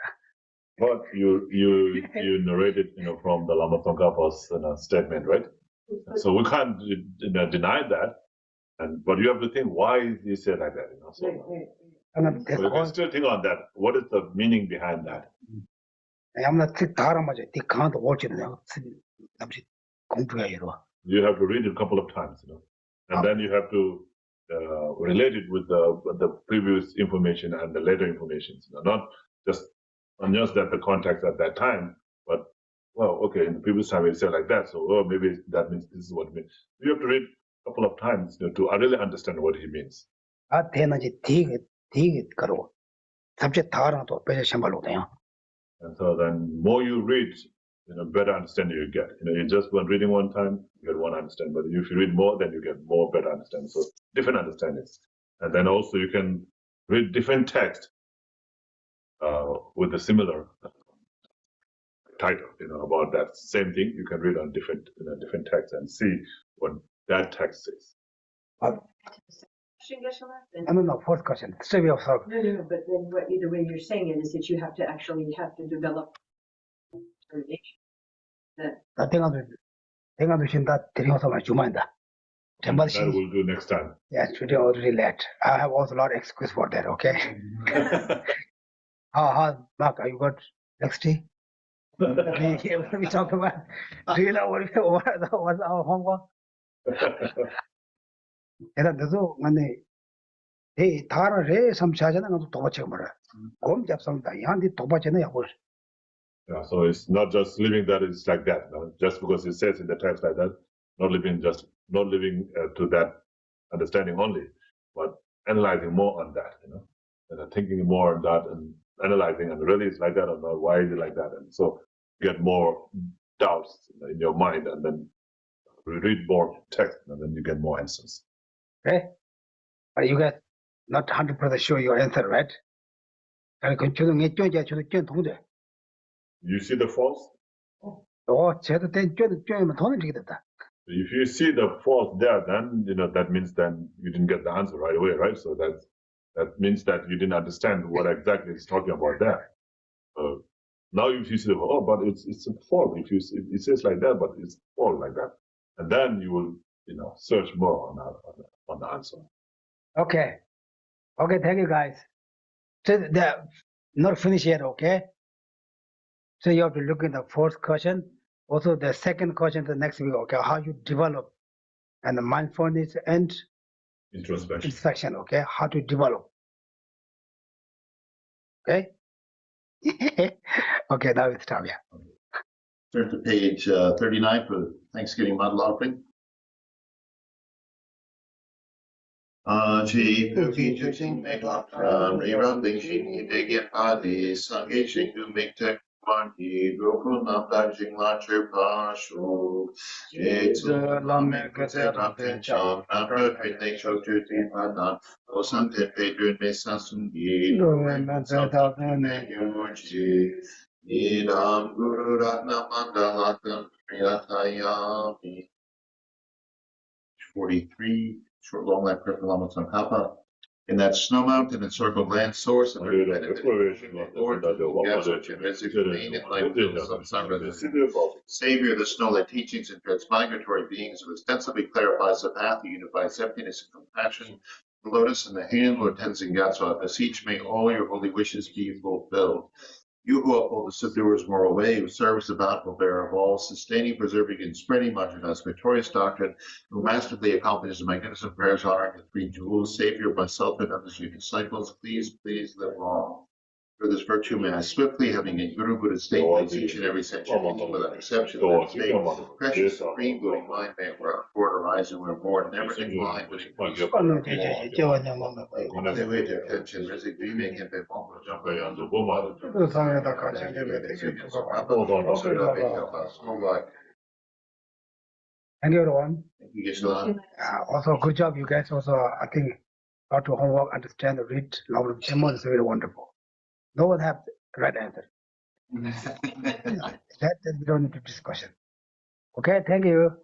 But you narrated, from the Lama Tsongkhapa's statement, right? So we can't deny that. But you have to think why he said like that, So 저는 you can still think on that. What is the meaning behind that? 아무나 다라 맞아. 네 강도 올지는 남지 공부해야 이러. You have to read it a couple of times, and then you have to relate it with the previous information and the later information. Not just that the context at that time, but okay, in the previous time it said like that, so maybe that means this is what it means. You have to read a couple of times to really understand what he means. 아 대나지 되게 가로. 잡지 다라도 배제 신발로 돼요. And so then more you read, better understanding you get. You just when reading one time, you get one understanding. But if you read more, then you get more better understanding. So different understandings. And then also you can read different text with a similar title, about that same thing. You can read on different text and see what that text says. No, fourth question. No, but then the way you're saying it is that you have to develop determination. 나 대가도 신다 드리면서 말 주만다. That we'll do next time. Yeah, today already late. I have also a lot of excuse for that, okay? Mark, you got next day? we talk about real what's our homework? 얘는 너도 만에 이 다라래 삼차잖아. 가서 도바쳐 말아. 곰 잡습니다. 이한테 도바쳐는 야고. Yeah, so it's not just living that is like that. Just because it says in the text like that, not living to that understanding only, but analyzing more on that, and thinking more on that and analyzing, and really it's like that or not, why is it like that? And so get more doubts in your mind, and then read more text, and then you get more answers. Okay? Are you guys not 100% sure your answer, right? You see the faults? If you see the fault there, then that means then you didn't get the answer right away, right? So that means that you didn't understand what exactly it's talking about there. Now if you say, oh, but it's a fault. If it says like that, but it's a fault like that, and then you will search more on the answer. Okay, thank you guys. So they're not finished yet, okay? So you have to look in the fourth question. Also the second question the next week, okay, how you develop and the mindfulness and introspection, okay? How to develop. Okay? Okay, now it's time, yeah. Turn to page 39 for the Thanksgiving model offering. Chi Puki Juxing Make Ram Ding Shing Dig Yet Adi Sange Shing Du Make Tek Marki Goku Nam Dang Jing La Chir Pa Shu Jitsu Lam Gazet Ram Ten Chang Nam Rut Pin Ding Chok Ju Ti Pa Nan O Sang Ten Pe Dun Me San Sun Yi Lo Men Man Sa Ta Ne Yu Ji Idam Guru Ratna Mandalatam Priyatayami. 43, short long life Kripal Lama Tsongkhapa. In that snow mountain encircled land source and very benefit Lord, remain in life Savior of the snow-led teachings and transmigratory beings who extensively clarifies the path that unifies emptiness and compassion. The lotus in the hand, Lord Tenzin Gyatso, I beseech may all your holy wishes be fulfilled. You who uphold the subduer's moral way, who serves the bountiful bearer of all, sustaining, preserving, and spreading Madhya's victorious doctrine, who masterfully accomplishes the magnificent prayers honoring the three jewels, Savior of myself and others, your disciples, please live long. For this virtue may I swiftly, having a Guru Buddha state, place each and every century without exception, precious supreme Buddha mind may forward horizon where born, never decline, but increase. Thank you, everyone. Thank you, Geshe. Also, good job, you guys. Also, I think got to homework, understand, read, Lama Chemo is very wonderful. No one have the right answer. That we don't need to discussion. Okay, thank you.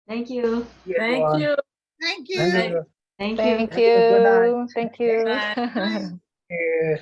Thank you. Thank everyone. you. Thank Thank you. Thank you. Thank Good night. you. Thank you. Bye. Yeah.